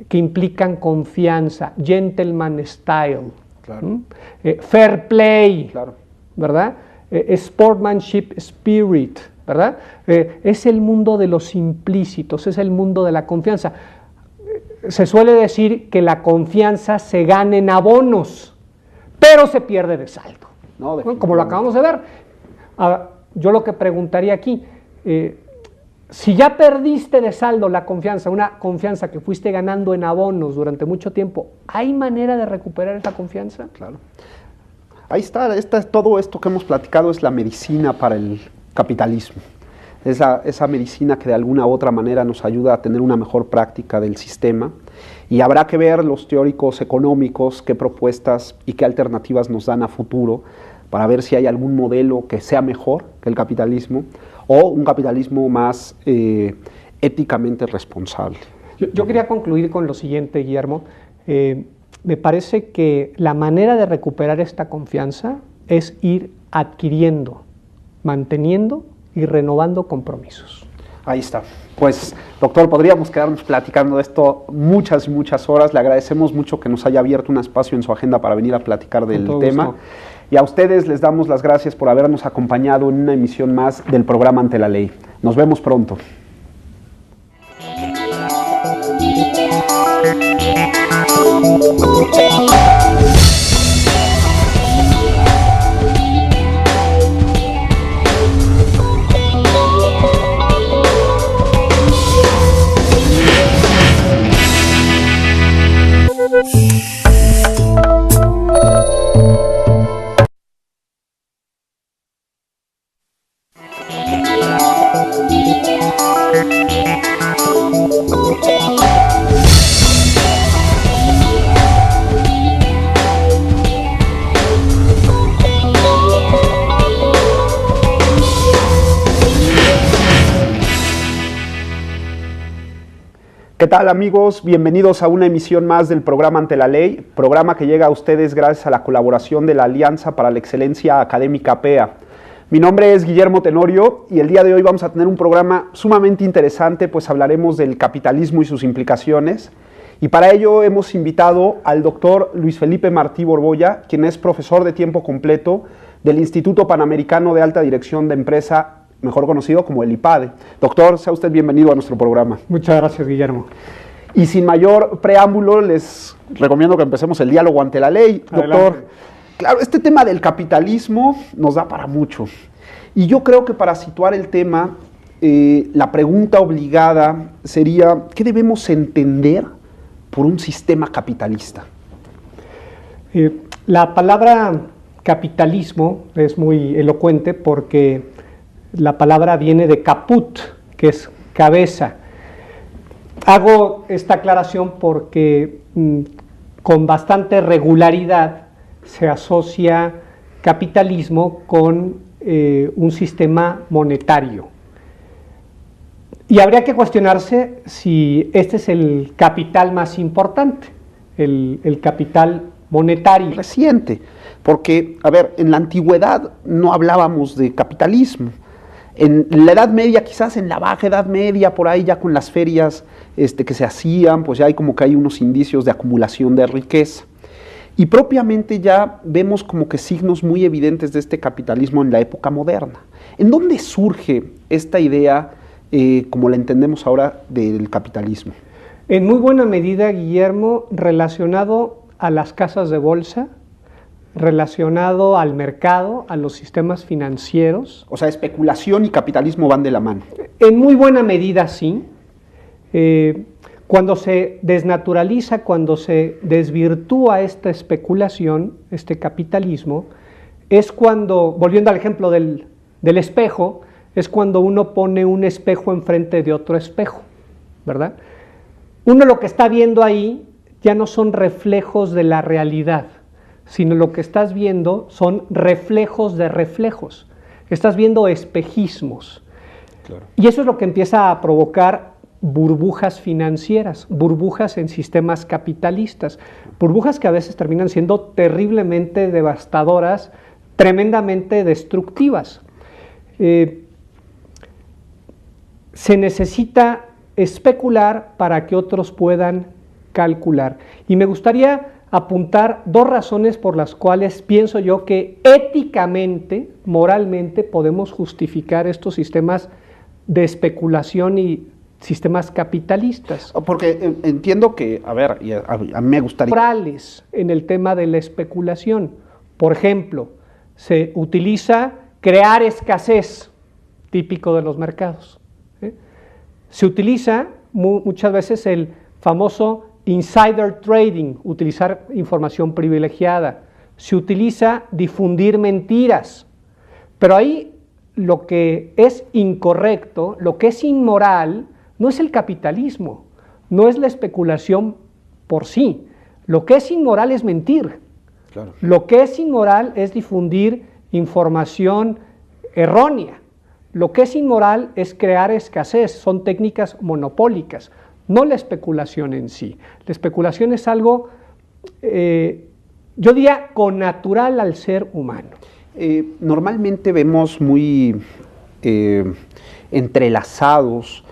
que implican confianza, gentleman style, claro, fair play, claro, ¿verdad? Sportsmanship spirit, ¿verdad? Es el mundo de los implícitos, es el mundo de la confianza. Se suele decir que la confianza se gana en abonos, pero se pierde de saldo, ¿no? Como lo acabamos de ver. Yo lo que preguntaría aquí, si ya perdiste de saldo la confianza, una confianza que fuiste ganando en abonos durante mucho tiempo, ¿hay manera de recuperar esa confianza? Claro. Ahí está, todo esto que hemos platicado es la medicina para el capitalismo. Esa medicina que de alguna u otra manera nos ayuda a tener una mejor práctica del sistema, y habrá que ver los teóricos económicos qué propuestas y qué alternativas nos dan a futuro para ver si hay algún modelo que sea mejor que el capitalismo o un capitalismo más éticamente responsable. Yo quería concluir con lo siguiente, Guillermo. Me parece que la manera de recuperar esta confianza es ir adquiriendo, manteniendo y renovando compromisos. Ahí está. Pues, doctor, podríamos quedarnos platicando de esto muchas y muchas horas. Le agradecemos mucho que nos haya abierto un espacio en su agenda para venir a platicar del tema. Gusto. Y a ustedes les damos las gracias por habernos acompañado en una emisión más del programa Ante la Ley. Nos vemos pronto. ¿Qué tal, amigos? Bienvenidos a una emisión más del programa Ante la Ley, programa que llega a ustedes gracias a la colaboración de la Alianza para la Excelencia Académica PEA. Mi nombre es Guillermo Tenorio y el día de hoy vamos a tener un programa sumamente interesante, pues hablaremos del capitalismo y sus implicaciones. Y para ello hemos invitado al doctor Luis Felipe Martí Borbolla, quien es profesor de tiempo completo del Instituto Panamericano de Alta Dirección de Empresa, mejor conocido como el IPADE. Doctor, sea usted bienvenido a nuestro programa. Muchas gracias, Guillermo. Y sin mayor preámbulo, les recomiendo que empecemos el diálogo ante la ley. Adelante. Doctor, claro, este tema del capitalismo nos da para mucho. Y yo creo que para situar el tema, la pregunta obligada sería, ¿qué debemos entender por un sistema capitalista? La palabra capitalismo es muy elocuente porque La palabra viene de caput, que es cabeza. Hago esta aclaración porque con bastante regularidad se asocia capitalismo con un sistema monetario. Y habría que cuestionarse si este es el capital más importante, el capital monetario. Reciente, porque, a ver, en la antigüedad no hablábamos de capitalismo. En la Edad Media, quizás en la Baja Edad Media, por ahí ya con las ferias que se hacían, pues ya hay como que hay unos indicios de acumulación de riqueza. Y propiamente ya vemos como que signos muy evidentes de este capitalismo en la época moderna. ¿En dónde surge esta idea, como la entendemos ahora, del capitalismo? En muy buena medida, Guillermo, relacionado a las casas de bolsa, relacionado al mercado, a los sistemas financieros. O sea, especulación y capitalismo van de la mano. En muy buena medida, sí. Cuando se desnaturaliza, cuando se desvirtúa esta especulación, este capitalismo, es cuando, volviendo al ejemplo del espejo, es cuando uno pone un espejo enfrente de otro espejo, ¿verdad? Uno lo que está viendo ahí ya no son reflejos de la realidad, sino lo que estás viendo son reflejos de reflejos. Estás viendo espejismos. Claro. Y eso es lo que empieza a provocar burbujas financieras, burbujas en sistemas capitalistas, burbujas que a veces terminan siendo terriblemente devastadoras, tremendamente destructivas. Se necesita especular para que otros puedan calcular. Y me gustaría apuntar dos razones por las cuales pienso yo que éticamente, moralmente, podemos justificar estos sistemas de especulación y sistemas capitalistas. Porque entiendo que, a ver, a mí me gustaría... Morales en el tema de la especulación. Por ejemplo, se utiliza crear escasez, típico de los mercados. Se utiliza muchas veces el famoso insider trading, utilizar información privilegiada. Se utiliza difundir mentiras. Pero ahí lo que es incorrecto, lo que es inmoral, no es el capitalismo, no es la especulación por sí. Lo que es inmoral es mentir. Claro. Lo que es inmoral es difundir información errónea. Lo que es inmoral es crear escasez, son técnicas monopólicas, no la especulación en sí. La especulación es algo, yo diría, connatural al ser humano. Normalmente vemos muy entrelazados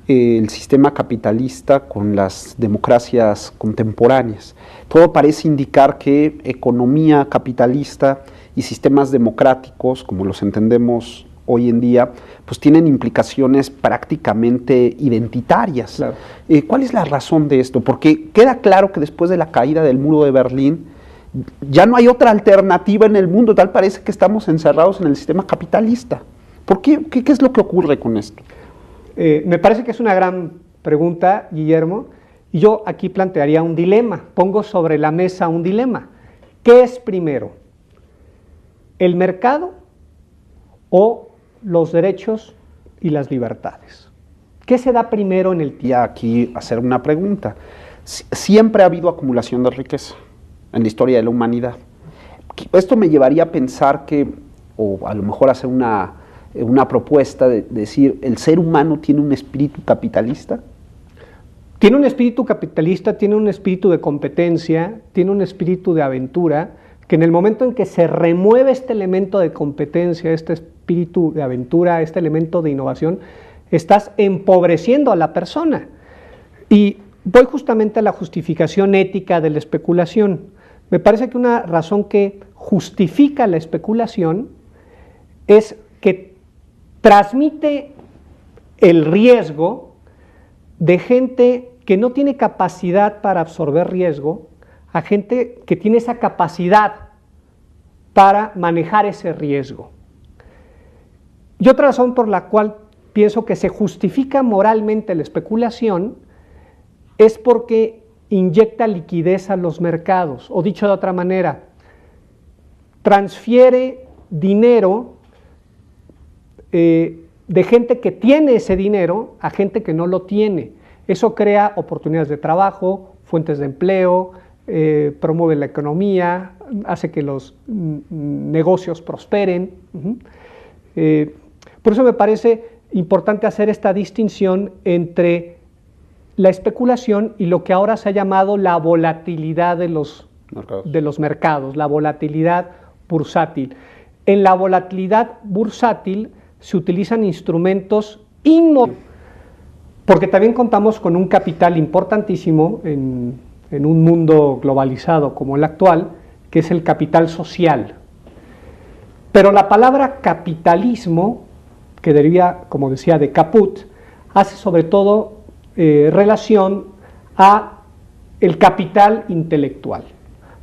el sistema capitalista con las democracias contemporáneas. Todo parece indicar que economía capitalista y sistemas democráticos, como los entendemos hoy en día, pues tienen implicaciones prácticamente identitarias. Claro. ¿Cuál es la razón de esto? Porque queda claro que después de la caída del muro de Berlín, ya no hay otra alternativa en el mundo, tal parece que estamos encerrados en el sistema capitalista. ¿Por qué? ¿Qué es lo que ocurre con esto? Me parece que es una gran pregunta, Guillermo, y yo aquí plantearía un dilema, pongo sobre la mesa un dilema. ¿Qué es primero? ¿El mercado o los derechos y las libertades? ¿Qué se da primero en el tiempo? Y aquí hacer una pregunta. Siempre ha habido acumulación de riqueza en la historia de la humanidad. Esto me llevaría a pensar que, o a lo mejor hacer una propuesta de decir, ¿el ser humano tiene un espíritu capitalista? Tiene un espíritu capitalista, tiene un espíritu de competencia, tiene un espíritu de aventura, que en el momento en que se remueve este elemento de competencia, este espíritu de aventura, este elemento de innovación, estás empobreciendo a la persona. Y voy justamente a la justificación ética de la especulación. Me parece que una razón que justifica la especulación es que transmite el riesgo de gente que no tiene capacidad para absorber riesgo a gente que tiene esa capacidad para manejar ese riesgo. Y otra razón por la cual pienso que se justifica moralmente la especulación es porque inyecta liquidez a los mercados, o dicho de otra manera, transfiere dinero de gente que tiene ese dinero a gente que no lo tiene. Eso crea oportunidades de trabajo, fuentes de empleo, promueve la economía, hace que los negocios prosperen. Por eso me parece importante hacer esta distinción entre la especulación y lo que ahora se ha llamado la volatilidad de los mercados, la volatilidad bursátil. En la volatilidad bursátil se utilizan instrumentos inmobiliarios, porque también contamos con un capital importantísimo en un mundo globalizado como el actual, que es el capital social. Pero la palabra capitalismo, que deriva, como decía, de caput, hace sobre todo relación a el capital intelectual,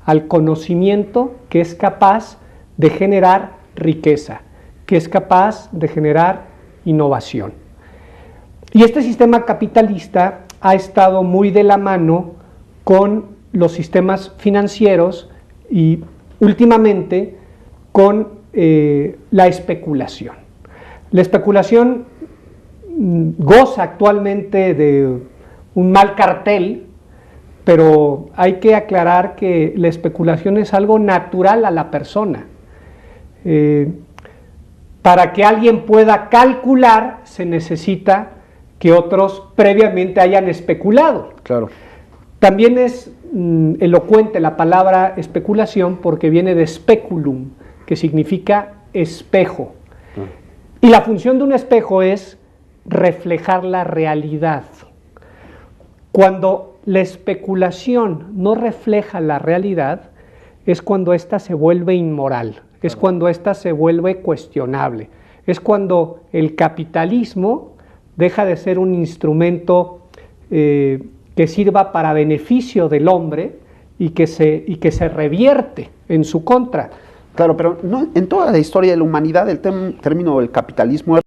al conocimiento que es capaz de generar riqueza, que es capaz de generar innovación. Y este sistema capitalista ha estado muy de la mano con los sistemas financieros y últimamente con la especulación. La especulación goza actualmente de un mal cartel, pero hay que aclarar que la especulación es algo natural a la persona. Para que alguien pueda calcular se necesita que otros previamente hayan especulado. Claro. También es elocuente la palabra especulación porque viene de speculum, que significa espejo. Y la función de un espejo es reflejar la realidad. Cuando la especulación no refleja la realidad, es cuando ésta se vuelve inmoral, es cuando ésta se vuelve cuestionable, es cuando el capitalismo deja de ser un instrumento que sirva para beneficio del hombre y que se revierte en su contra. Claro, pero no, en toda la historia de la humanidad el término del capitalismo